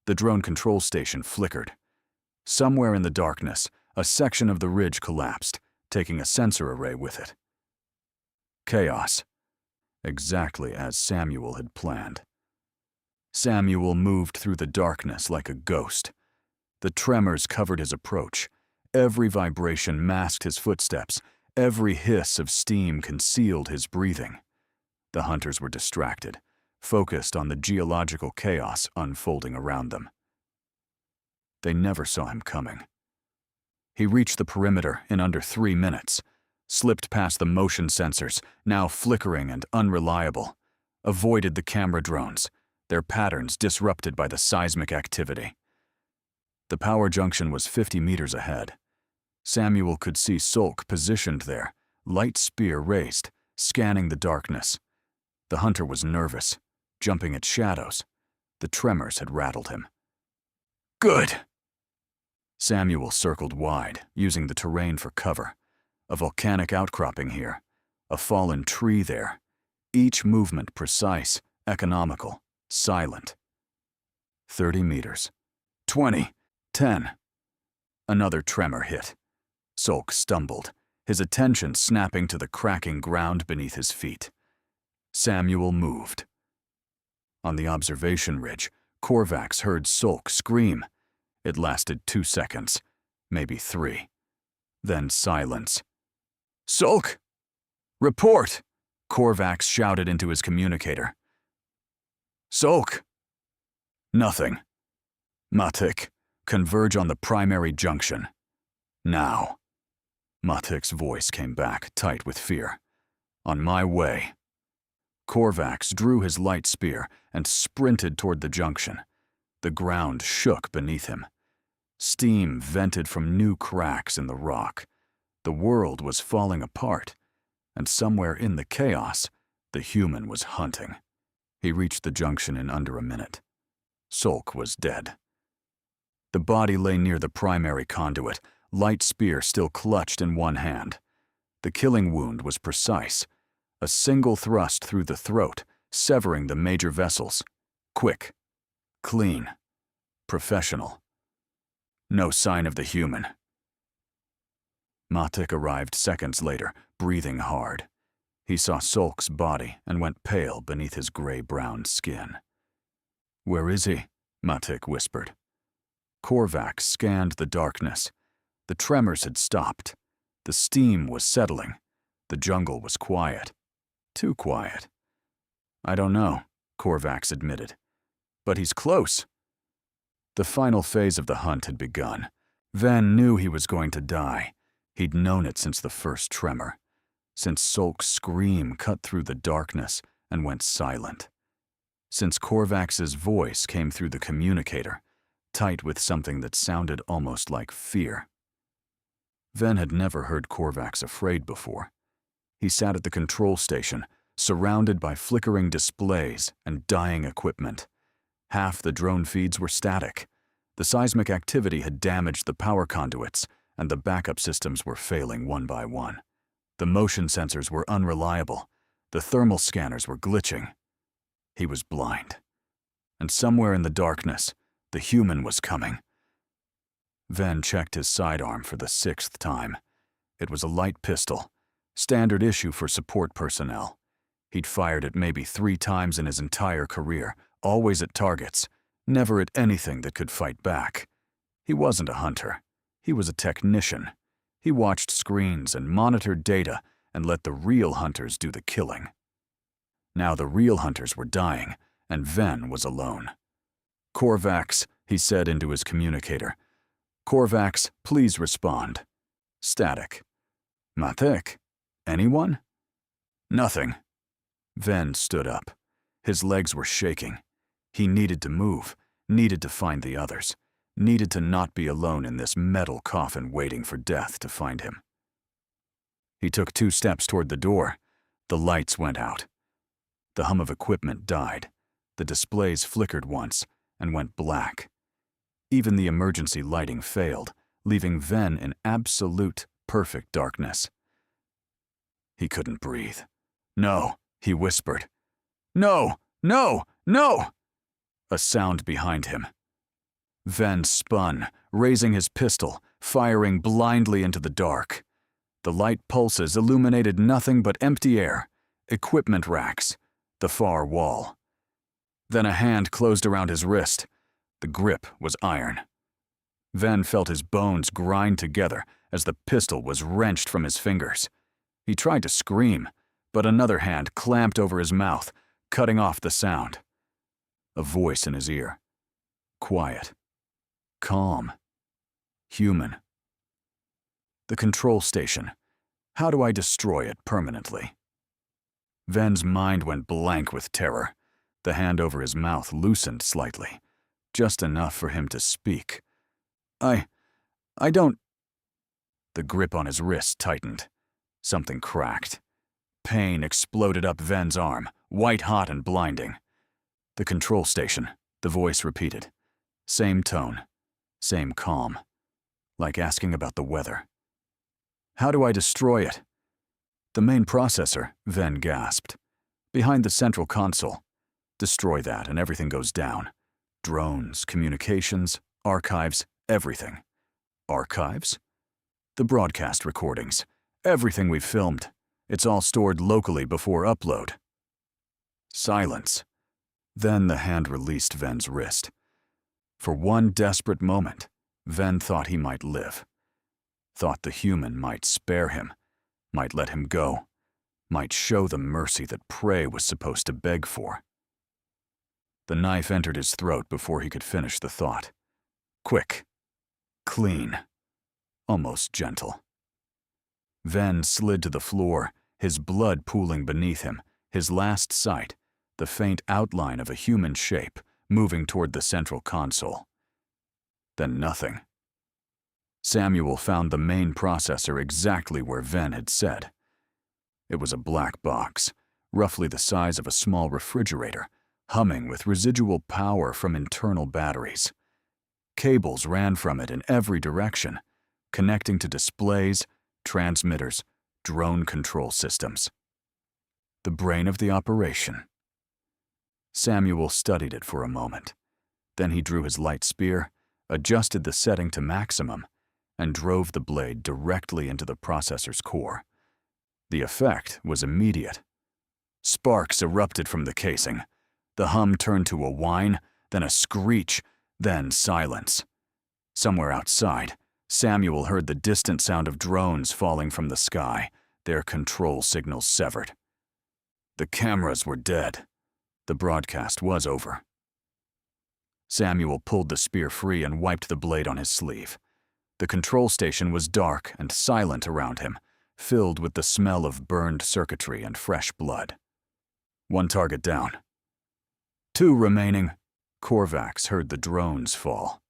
Speaker 2: The drone control station flickered. Somewhere in the darkness, a section of the ridge collapsed, taking a sensor array with it. Chaos. Exactly as Samuel had planned. Samuel moved through the darkness like a ghost. The tremors covered his approach. Every vibration masked his footsteps. Every hiss of steam concealed his breathing. The hunters were distracted, focused on the geological chaos unfolding around them. They never saw him coming. He reached the perimeter in under 3 minutes, slipped past the motion sensors, now flickering and unreliable, avoided the camera drones, their patterns disrupted by the seismic activity. The power junction was 50 meters ahead. Samuel could see Sulk positioned there, light spear raised, scanning the darkness. The hunter was nervous, jumping at shadows. The tremors had rattled him. Good! Samuel circled wide, using the terrain for cover. A volcanic outcropping here, a fallen tree there. Each movement precise, economical, silent. 30 meters. 20. 10. Another tremor hit. Sulk stumbled, his attention snapping to the cracking ground beneath his feet. Samuel moved. On the observation ridge, Korvax heard Sulk scream. It lasted 2 seconds, maybe 3. Then silence. Sulk! Report! Korvax shouted into his communicator. Sulk! Nothing. Matik, converge on the primary junction. Now. Matik's voice came back, tight with fear. On my way. Korvax drew his light spear and sprinted toward the junction. The ground shook beneath him. Steam vented from new cracks in the rock. The world was falling apart, and somewhere in the chaos, the human was hunting. He reached the junction in under a minute. Sulk was dead. The body lay near the primary conduit, light spear still clutched in one hand. The killing wound was precise. A single thrust through the throat, severing the major vessels. Quick. Clean. Professional. No sign of the human. Matik arrived seconds later, breathing hard. He saw Sulk's body and went pale beneath his gray-brown skin. Where is he? Matik whispered. Korvax scanned the darkness. The tremors had stopped. The steam was settling. The jungle was quiet. Too quiet. I don't know, Korvax admitted. But he's close. The final phase of the hunt had begun. Ven knew he was going to die. He'd known it since the first tremor, since Sulk's scream cut through the darkness and went silent, since Korvax's voice came through the communicator, tight with something that sounded almost like fear. Ven had never heard Korvax afraid before. He sat at the control station, surrounded by flickering displays and dying equipment. Half the drone feeds were static. The seismic activity had damaged the power conduits, and the backup systems were failing one by one. The motion sensors were unreliable. The thermal scanners were glitching. He was blind. And somewhere in the darkness, the human was coming. Ven checked his sidearm for the 6th time. It was a light pistol, standard issue for support personnel. He'd fired it maybe 3 times in his entire career, always at targets, never at anything that could fight back. He wasn't a hunter. He was a technician. He watched screens and monitored data and let the real hunters do the killing. Now the real hunters were dying, and Ven was alone. Korvax, he said into his communicator. Korvax, please respond. Static. Matik? Anyone? Nothing. Ven stood up. His legs were shaking. He needed to move, needed to find the others, needed to not be alone in this metal coffin waiting for death to find him. He took 2 steps toward the door. The lights went out. The hum of equipment died. The displays flickered once and went black. Even the emergency lighting failed, leaving Ven in absolute, perfect darkness. He couldn't breathe. No, he whispered. No, no, no! A sound behind him. Ven spun, raising his pistol, firing blindly into the dark. The light pulses illuminated nothing but empty air, equipment racks, the far wall. Then a hand closed around his wrist. The grip was iron. Ven felt his bones grind together as the pistol was wrenched from his fingers. He tried to scream, but another hand clamped over his mouth, cutting off the sound. A voice in his ear. Quiet. Calm. Human. The control station. How do I destroy it permanently? Ven's mind went blank with terror. The hand over his mouth loosened slightly, just enough for him to speak. I don't... The grip on his wrist tightened. Something cracked. Pain exploded up Ven's arm, white-hot and blinding. The control station, the voice repeated. Same tone, same calm, like asking about the weather. How do I destroy it? The main processor, Ven gasped. Behind the central console. Destroy that and everything goes down. Drones, communications, archives, everything. Archives? The broadcast recordings. Everything we've filmed. It's all stored locally before upload. Silence. Then the hand released Ven's wrist. For one desperate moment, Ven thought he might live. Thought the human might spare him, might let him go, might show the mercy that prey was supposed to beg for. The knife entered his throat before he could finish the thought. Quick. Clean. Almost gentle. Ven slid to the floor, his blood pooling beneath him, his last sight, the faint outline of a human shape moving toward the central console. Then nothing. Samuel found the main processor exactly where Ven had said. It was a black box, roughly the size of a small refrigerator, humming with residual power from internal batteries. Cables ran from it in every direction, connecting to displays, transmitters, drone control systems. The brain of the operation. Samuel studied it for a moment. Then he drew his light spear, adjusted the setting to maximum, and drove the blade directly into the processor's core. The effect was immediate. Sparks erupted from the casing. The hum turned to a whine, then a screech, then silence. Somewhere outside, Samuel heard the distant sound of drones falling from the sky, their control signals severed. The cameras were dead. The broadcast was over. Samuel pulled the spear free and wiped the blade on his sleeve. The control station was dark and silent around him, filled with the smell of burned circuitry and fresh blood. One target down. 2 remaining. Korvax heard the drones fall.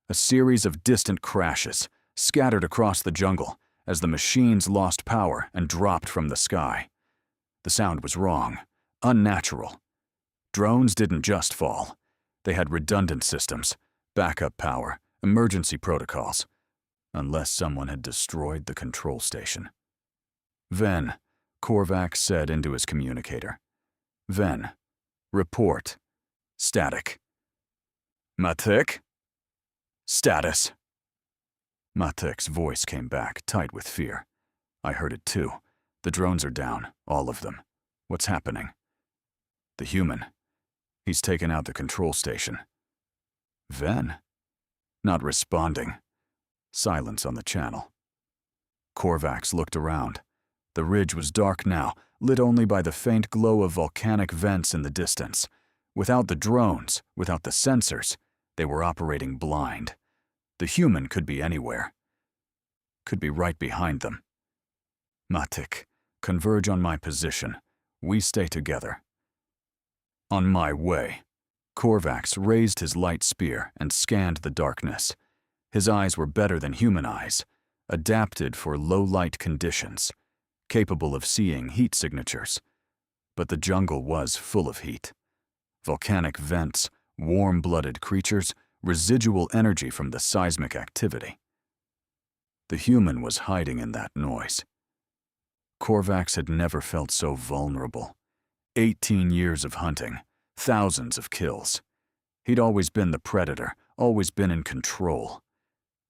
Speaker 2: A series of distant crashes scattered across the jungle as the machines lost power and dropped from the sky. The sound was wrong, unnatural. Drones didn't just fall. They had redundant systems, backup power, emergency protocols, unless someone had destroyed the control station. Ven, Korvax said into his communicator. Ven, report. Static. Matik? Status. Matik's voice came back, tight with fear. I heard it too. The drones are down, all of them. What's happening? The human. He's taken out the control station. Ven? Not responding. Silence on the channel. Korvax looked around. The ridge was dark now, lit only by the faint glow of volcanic vents in the distance. Without the drones, without the sensors, they were operating blind. The human could be anywhere. Could be right behind them. Matik, converge on my position. We stay together. On my way. Korvax raised his light spear and scanned the darkness. His eyes were better than human eyes, adapted for low-light conditions, capable of seeing heat signatures. But the jungle was full of heat. Volcanic vents, warm-blooded creatures, residual energy from the seismic activity. The human was hiding in that noise. Korvax had never felt so vulnerable. 18 years of hunting, thousands of kills. He'd always been the predator, always been in control.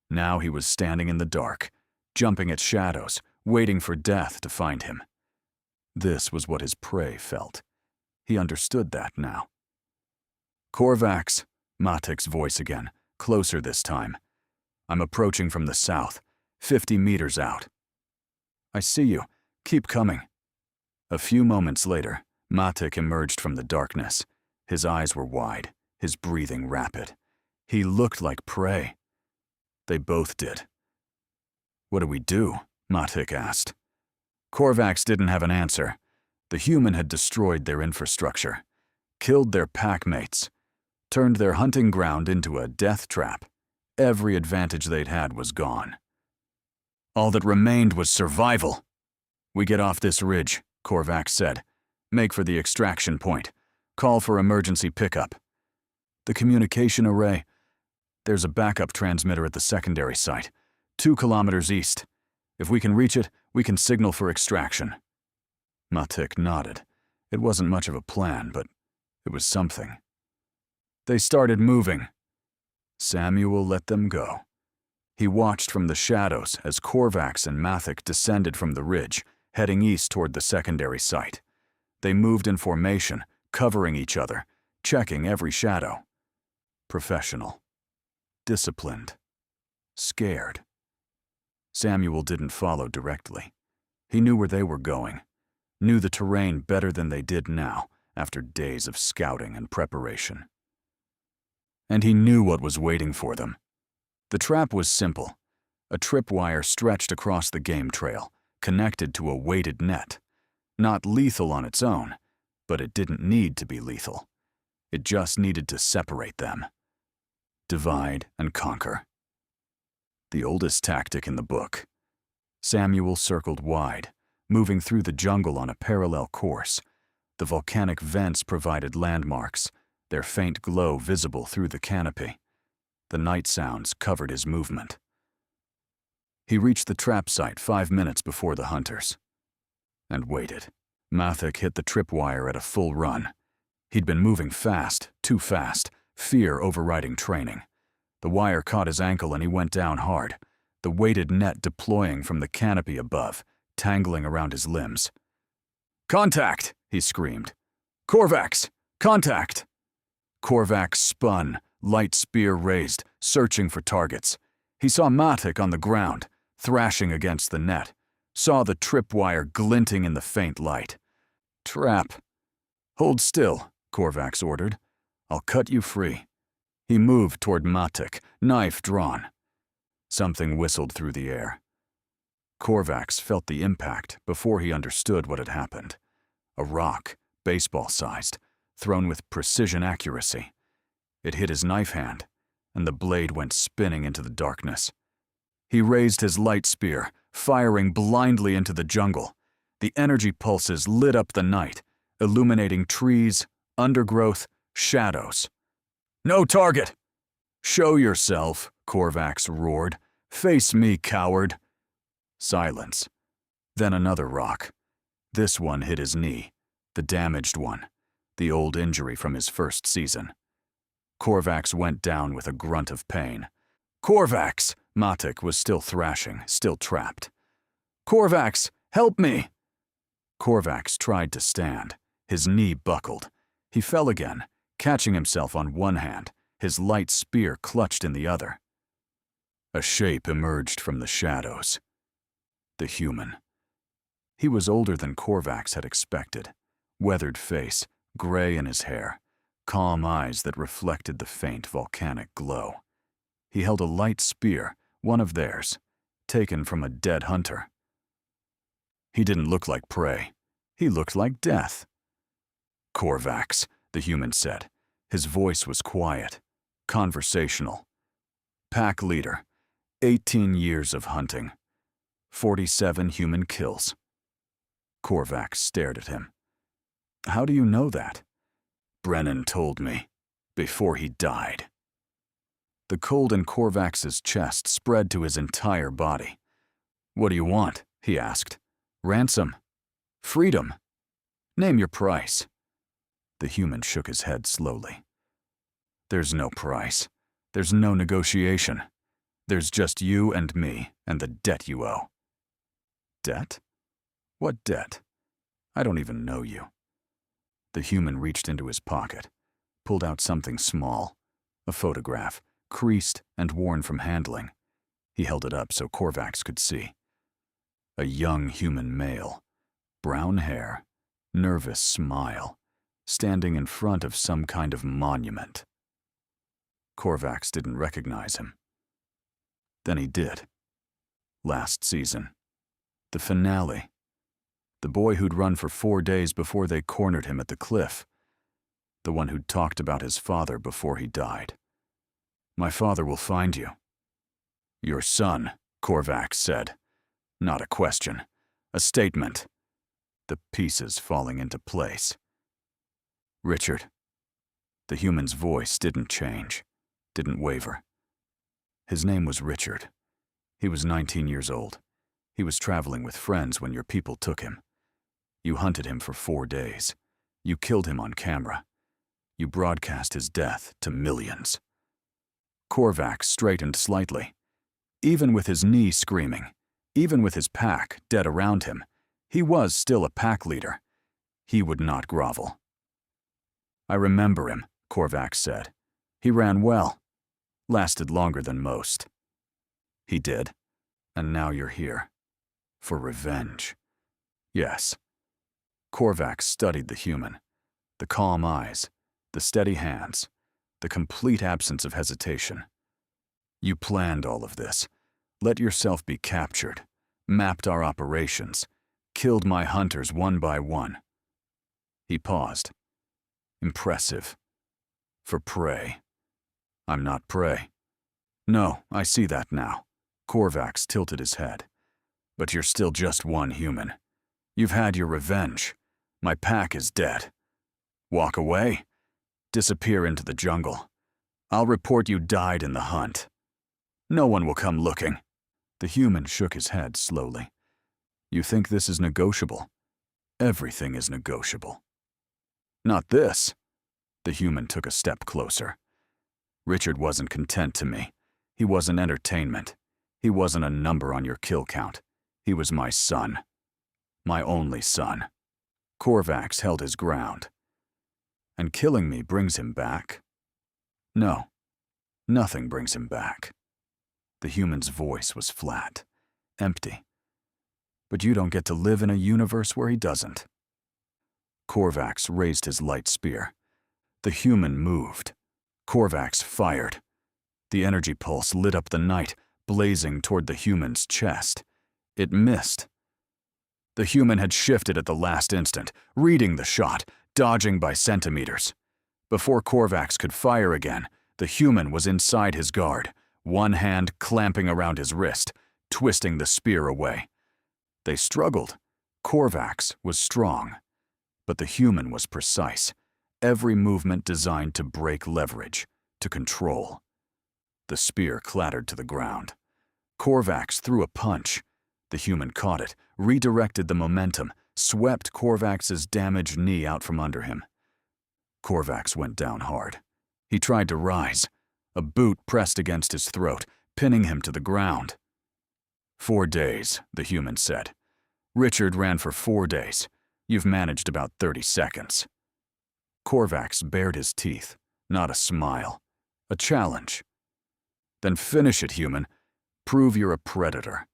Speaker 2: Now he was standing in the dark, jumping at shadows, waiting for death to find him. This was what his prey felt. He understood that now. "Korvax," Matik's voice again, closer this time. "I'm approaching from the south, 50 meters out." "I see you. Keep coming." A few moments later, Matik emerged from the darkness. His eyes were wide, his breathing rapid. He looked like prey. They both did. "What do we do?" Matik asked. Korvax didn't have an answer. The human had destroyed their infrastructure, killed their packmates, turned their hunting ground into a death trap. Every advantage they'd had was gone. All that remained was survival. "We get off this ridge," Korvax said. "Make for the extraction point. Call for emergency pickup." "The communication array?" "There's a backup transmitter at the secondary site, 2 kilometers east. If we can reach it, we can signal for extraction." Matik nodded. It wasn't much of a plan, but it was something. They started moving. Samuel let them go. He watched from the shadows as Korvax and Matik descended from the ridge, heading east toward the secondary site. They moved in formation, covering each other, checking every shadow. Professional. Disciplined. Scared. Samuel didn't follow directly. He knew where they were going, knew the terrain better than they did now, after days of scouting and preparation. And he knew what was waiting for them. The trap was simple. A tripwire stretched across the game trail, connected to a weighted net. Not lethal on its own, but it didn't need to be lethal. It just needed to separate them. Divide and conquer. The oldest tactic in the book. Samuel circled wide, moving through the jungle on a parallel course. The volcanic vents provided landmarks, their faint glow visible through the canopy. The night sounds covered his movement. He reached the trap site 5 minutes before the hunters. And waited. Matik hit the tripwire at a full run. He'd been moving fast, too fast, fear overriding training. The wire caught his ankle and he went down hard, the weighted net deploying from the canopy above, tangling around his limbs. "Contact!" he screamed. "Korvax! Contact!" Korvax spun, light spear raised, searching for targets. He saw Matik on the ground, thrashing against the net, saw the tripwire glinting in the faint light. "Trap." "Hold still," Korvax ordered. "I'll cut you free." He moved toward Matik, knife drawn. Something whistled through the air. Korvax felt the impact before he understood what had happened. A rock, baseball-sized, thrown with precision accuracy. It hit his knife hand, and the blade went spinning into the darkness. He raised his light spear, firing blindly into the jungle. The energy pulses lit up the night, illuminating trees, undergrowth, shadows. "No target!" "Show yourself," Korvax roared. "Face me, coward." Silence. Then another rock. This one hit his knee, the damaged one, the old injury from his first season. Korvax went down with a grunt of pain. "Korvax!" Matik was still thrashing, still trapped. "Korvax, help me!" Korvax tried to stand. His knee buckled. He fell again, catching himself on one hand, his light spear clutched in the other. A shape emerged from the shadows. The human. He was older than Korvax had expected. Weathered face, gray in his hair, calm eyes that reflected the faint volcanic glow. He held a light spear, one of theirs, taken from a dead hunter. He didn't look like prey. He looked like death. "Korvax," the human said. His voice was quiet, conversational. "Pack leader, 18 years of hunting, 47 human kills." Korvax stared at him. "How do you know that?" "Brennan told me, before he died." The cold in Korvax's chest spread to his entire body. "What do you want?" he asked. "Ransom? Freedom? Name your price." The human shook his head slowly. There's no price. There's no negotiation. There's just you and me and the debt you owe. Debt? What debt? I don't even know you. The human reached into his pocket, pulled out something small, a photograph, creased and worn from handling. He held it up so Korvax could see. A young human male, brown hair, nervous smile, standing in front of some kind of monument. Korvax didn't recognize him. Then he did. Last season. The finale. The boy who'd run for 4 days before they cornered him at the cliff. The one who'd talked about his father before he died. My father will find you. Your son, Korvax said. Not a question. A statement. The pieces falling into place. Richard. The human's voice didn't change, didn't waver. His name was Richard. He was 19 years old. He was traveling with friends when your people took him. You hunted him for 4 days. You killed him on camera. You broadcast his death to millions. Korvax straightened slightly. Even with his knee screaming, even with his pack dead around him, he was still a pack leader. He would not grovel. I remember him, Korvax said. He ran well. Lasted longer than most. He did. And now you're here. For revenge. Yes. Korvax studied the human. The calm eyes, the steady hands, the complete absence of hesitation. You planned all of this. Let yourself be captured. Mapped our operations. Killed my hunters one by one. He paused. Impressive. For prey. I'm not prey. No, I see that now. Korvax tilted his head. But you're still just one human. You've had your revenge. My pack is dead. Walk away? Disappear into the jungle. I'll report you died in the hunt. No one will come looking. The human shook his head slowly. You think this is negotiable? Everything is negotiable. Not this. The human took a step closer. Richard wasn't content to me. He wasn't entertainment. He wasn't a number on your kill count. He was my son. My only son. Korvax held his ground. And killing me brings him back? No. Nothing brings him back. The human's voice was flat, empty. But you don't get to live in a universe where he doesn't. Korvax raised his light spear. The human moved. Korvax fired. The energy pulse lit up the night, blazing toward the human's chest. It missed. The human had shifted at the last instant, reading the shot, dodging by centimeters. Before Korvax could fire again, the human was inside his guard, one hand clamping around his wrist, twisting the spear away. They struggled. Korvax was strong. But the human was precise, every movement designed to break leverage, to control. The spear clattered to the ground. Korvax threw a punch. The human caught it, redirected the momentum, swept Korvax's damaged knee out from under him. Korvax went down hard. He tried to rise. A boot pressed against his throat, pinning him to the ground. 4 days, the human said. Richard ran for 4 days. You've managed about 30 seconds. Korvax bared his teeth, not a smile. A challenge. Then finish it, human. Prove you're a predator.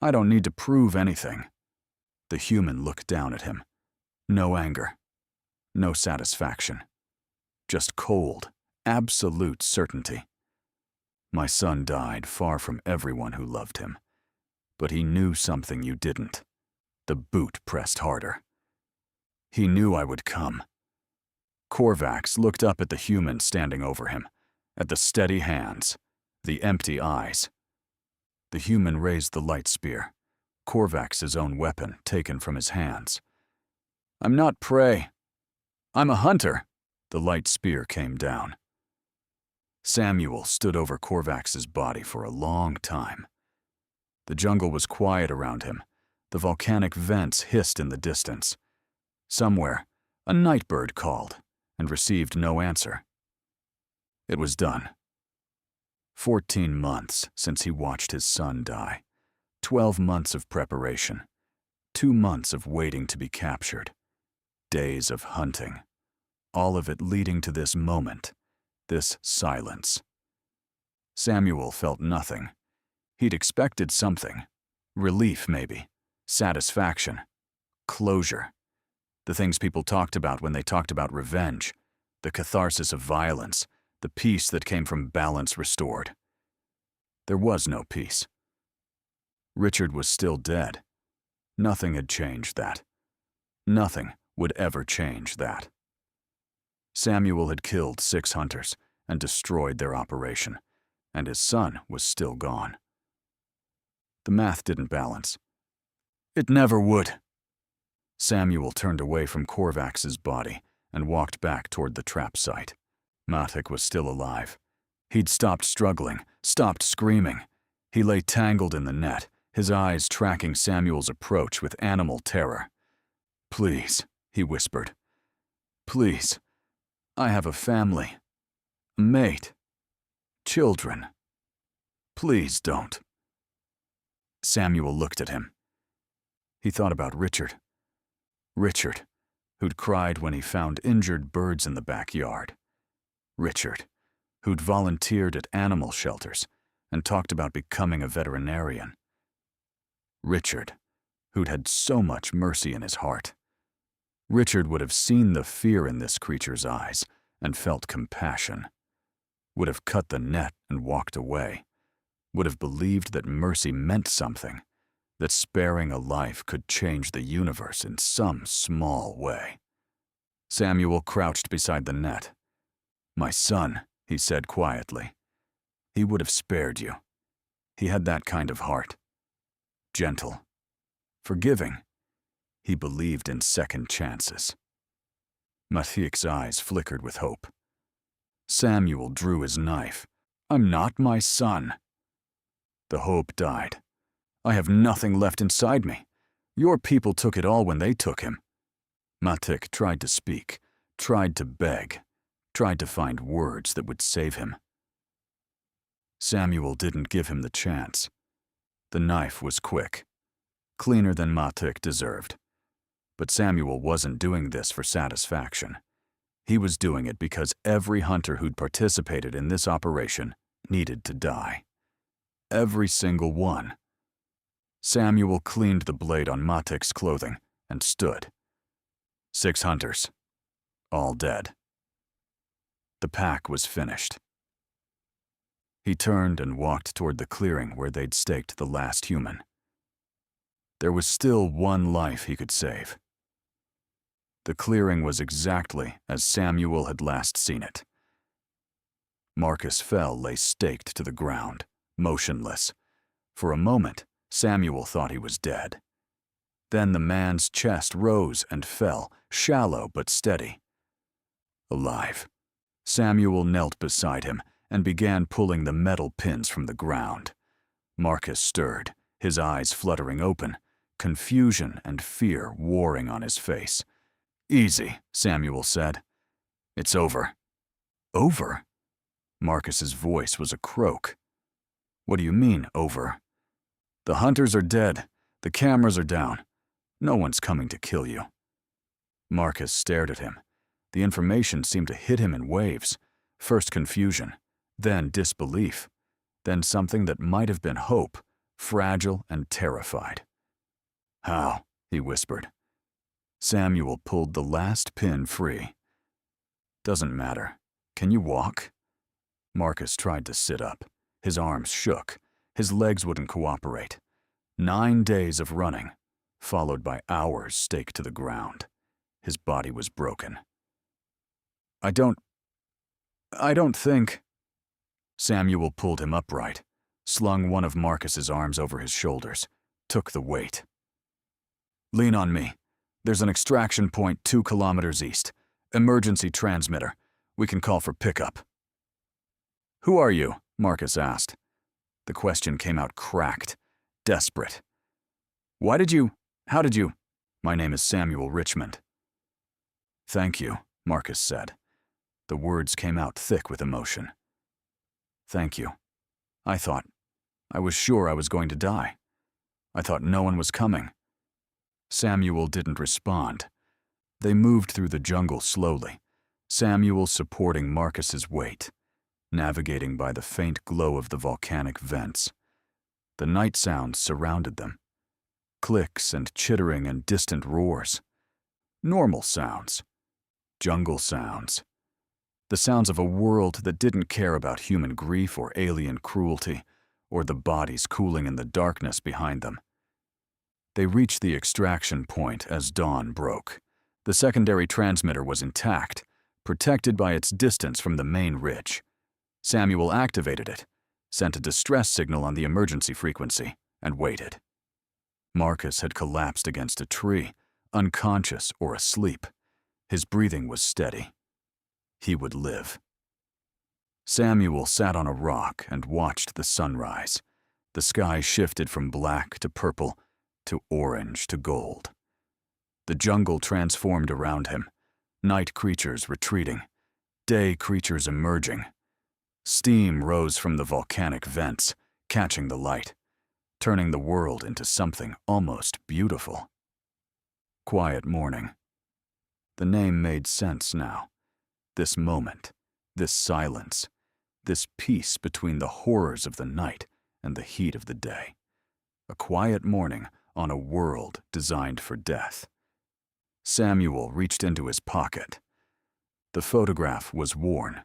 Speaker 2: I don't need to prove anything. The human looked down at him. No anger. No satisfaction. Just cold, absolute certainty. My son died far from everyone who loved him. But he knew something you didn't. The boot pressed harder. He knew I would come. Korvax looked up at the human standing over him, at the steady hands, the empty eyes. The human raised the light spear, Korvax's own weapon taken from his hands. I'm not prey. I'm a hunter. The light spear came down. Samuel stood over Korvax's body for a long time. The jungle was quiet around him. The volcanic vents hissed in the distance. Somewhere, a nightbird called and received no answer. It was done. 14 months since he watched his son die. 12 months of preparation. 2 months of waiting to be captured. Days of hunting. All of it leading to this moment, this silence. Samuel felt nothing. He'd expected something. Relief, maybe. Satisfaction. Closure. The things people talked about when they talked about revenge. The catharsis of violence. The peace that came from balance restored. There was no peace. Richard was still dead. Nothing had changed that. Nothing would ever change that. Samuel had killed 6 hunters and destroyed their operation, and his son was still gone. The math didn't balance. It never would. Samuel turned away from Korvax's body and walked back toward the trap site. Matic was still alive. He'd stopped struggling, stopped screaming. He lay tangled in the net, his eyes tracking Samuel's approach with animal terror. "Please," he whispered. "Please. I have a family. A mate. Children. Please don't." Samuel looked at him. He thought about Richard. Richard, who'd cried when he found injured birds in the backyard. Richard, who'd volunteered at animal shelters and talked about becoming a veterinarian. Richard, who'd had so much mercy in his heart. Richard would have seen the fear in this creature's eyes and felt compassion. Would have cut the net and walked away. Would have believed that mercy meant something, that sparing a life could change the universe in some small way. Samuel crouched beside the net. "My son," he said quietly. "He would have spared you. He had that kind of heart. Gentle. Forgiving. He believed in second chances." Matik's eyes flickered with hope. Samuel drew his knife. "I'm not my son." The hope died. "I have nothing left inside me. Your people took it all when they took him." Matik tried to speak, tried to beg, tried to find words that would save him. Samuel didn't give him the chance. The knife was quick, cleaner than Matik deserved. But Samuel wasn't doing this for satisfaction. He was doing it because every hunter who'd participated in this operation needed to die. Every single one. Samuel cleaned the blade on Matik's clothing and stood. 6 hunters. All dead. The pack was finished. He turned and walked toward the clearing where they'd staked the last human. There was still one life he could save. The clearing was exactly as Samuel had last seen it. Marcus Fell lay staked to the ground, motionless. For a moment, Samuel thought he was dead. Then the man's chest rose and fell, shallow but steady. Alive. Samuel knelt beside him and began pulling the metal pins from the ground. Marcus stirred, his eyes fluttering open, confusion and fear warring on his face. "Easy," Samuel said. "It's over." "Over?" Marcus's voice was a croak. "What do you mean, over?" "The hunters are dead. The cameras are down. No one's coming to kill you." Marcus stared at him. The information seemed to hit him in waves. First confusion, then disbelief, then something that might have been hope, fragile and terrified. "How?" he whispered. Samuel pulled the last pin free. "Doesn't matter. Can you walk?" Marcus tried to sit up. His arms shook. His legs wouldn't cooperate. 9 days of running, followed by hours staked to the ground. His body was broken. I don't think." Samuel pulled him upright, slung one of Marcus's arms over his shoulders, took the weight. "Lean on me. There's an extraction point 2 kilometers east. Emergency transmitter. We can call for pickup." "Who are you?" Marcus asked. The question came out cracked, desperate. How did you? "My name is Samuel Richmond." "Thank you," Marcus said. The words came out thick with emotion. "Thank you. I was sure I was going to die. I thought no one was coming." Samuel didn't respond. They moved through the jungle slowly, Samuel supporting Marcus's weight, navigating by the faint glow of the volcanic vents. The night sounds surrounded them. Clicks and chittering and distant roars. Normal sounds. Jungle sounds. The sounds of a world that didn't care about human grief or alien cruelty, or the bodies cooling in the darkness behind them. They reached the extraction point as dawn broke. The secondary transmitter was intact, protected by its distance from the main ridge. Samuel activated it, sent a distress signal on the emergency frequency, and waited. Marcus had collapsed against a tree, unconscious or asleep. His breathing was steady. He would live. Samuel sat on a rock and watched the sunrise. The sky shifted from black to purple, to orange to gold. The jungle transformed around him, night creatures retreating, day creatures emerging. Steam rose from the volcanic vents, catching the light, turning the world into something almost beautiful. Quiet morning. The name made sense now. This moment, this silence, this peace between the horrors of the night and the heat of the day. A quiet morning on a world designed for death. Samuel reached into his pocket. The photograph was worn,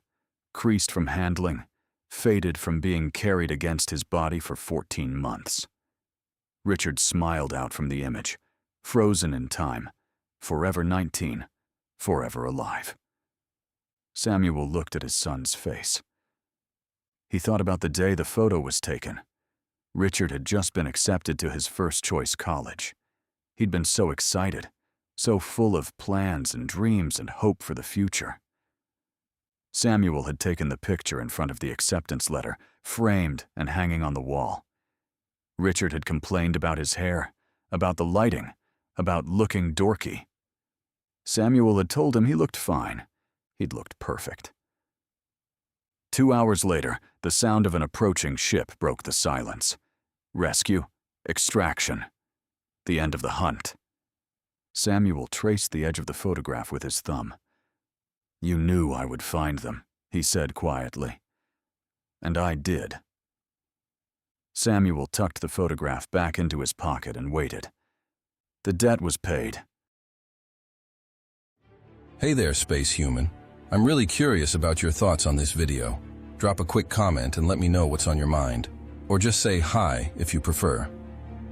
Speaker 2: creased from handling, faded from being carried against his body for 14 months. Richard smiled out from the image, frozen in time, forever 19, forever alive. Samuel looked at his son's face. He thought about the day the photo was taken. Richard had just been accepted to his first-choice college. He'd been so excited, so full of plans and dreams and hope for the future. Samuel had taken the picture in front of the acceptance letter, framed and hanging on the wall. Richard had complained about his hair, about the lighting, about looking dorky. Samuel had told him he looked fine. He'd looked perfect. 2 hours later, the sound of an approaching ship broke the silence. Rescue, extraction, the end of the hunt. Samuel traced the edge of the photograph with his thumb. "You knew I would find them," he said quietly. "And I did." Samuel tucked the photograph back into his pocket and waited. The debt was paid.
Speaker 1: Hey there, space human. I'm really curious about your thoughts on this video. Drop a quick comment and let me know what's on your mind. Or just say hi if you prefer.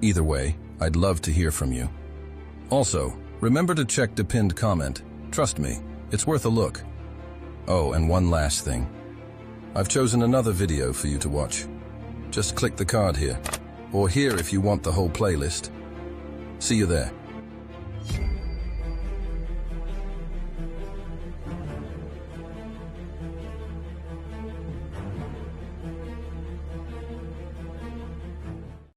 Speaker 1: Either way, I'd love to hear from you. Also, remember to check the pinned comment. Trust me, it's worth a look. Oh, and one last thing. I've chosen another video for you to watch. Just click the card here, or here if you want the whole playlist. See you there.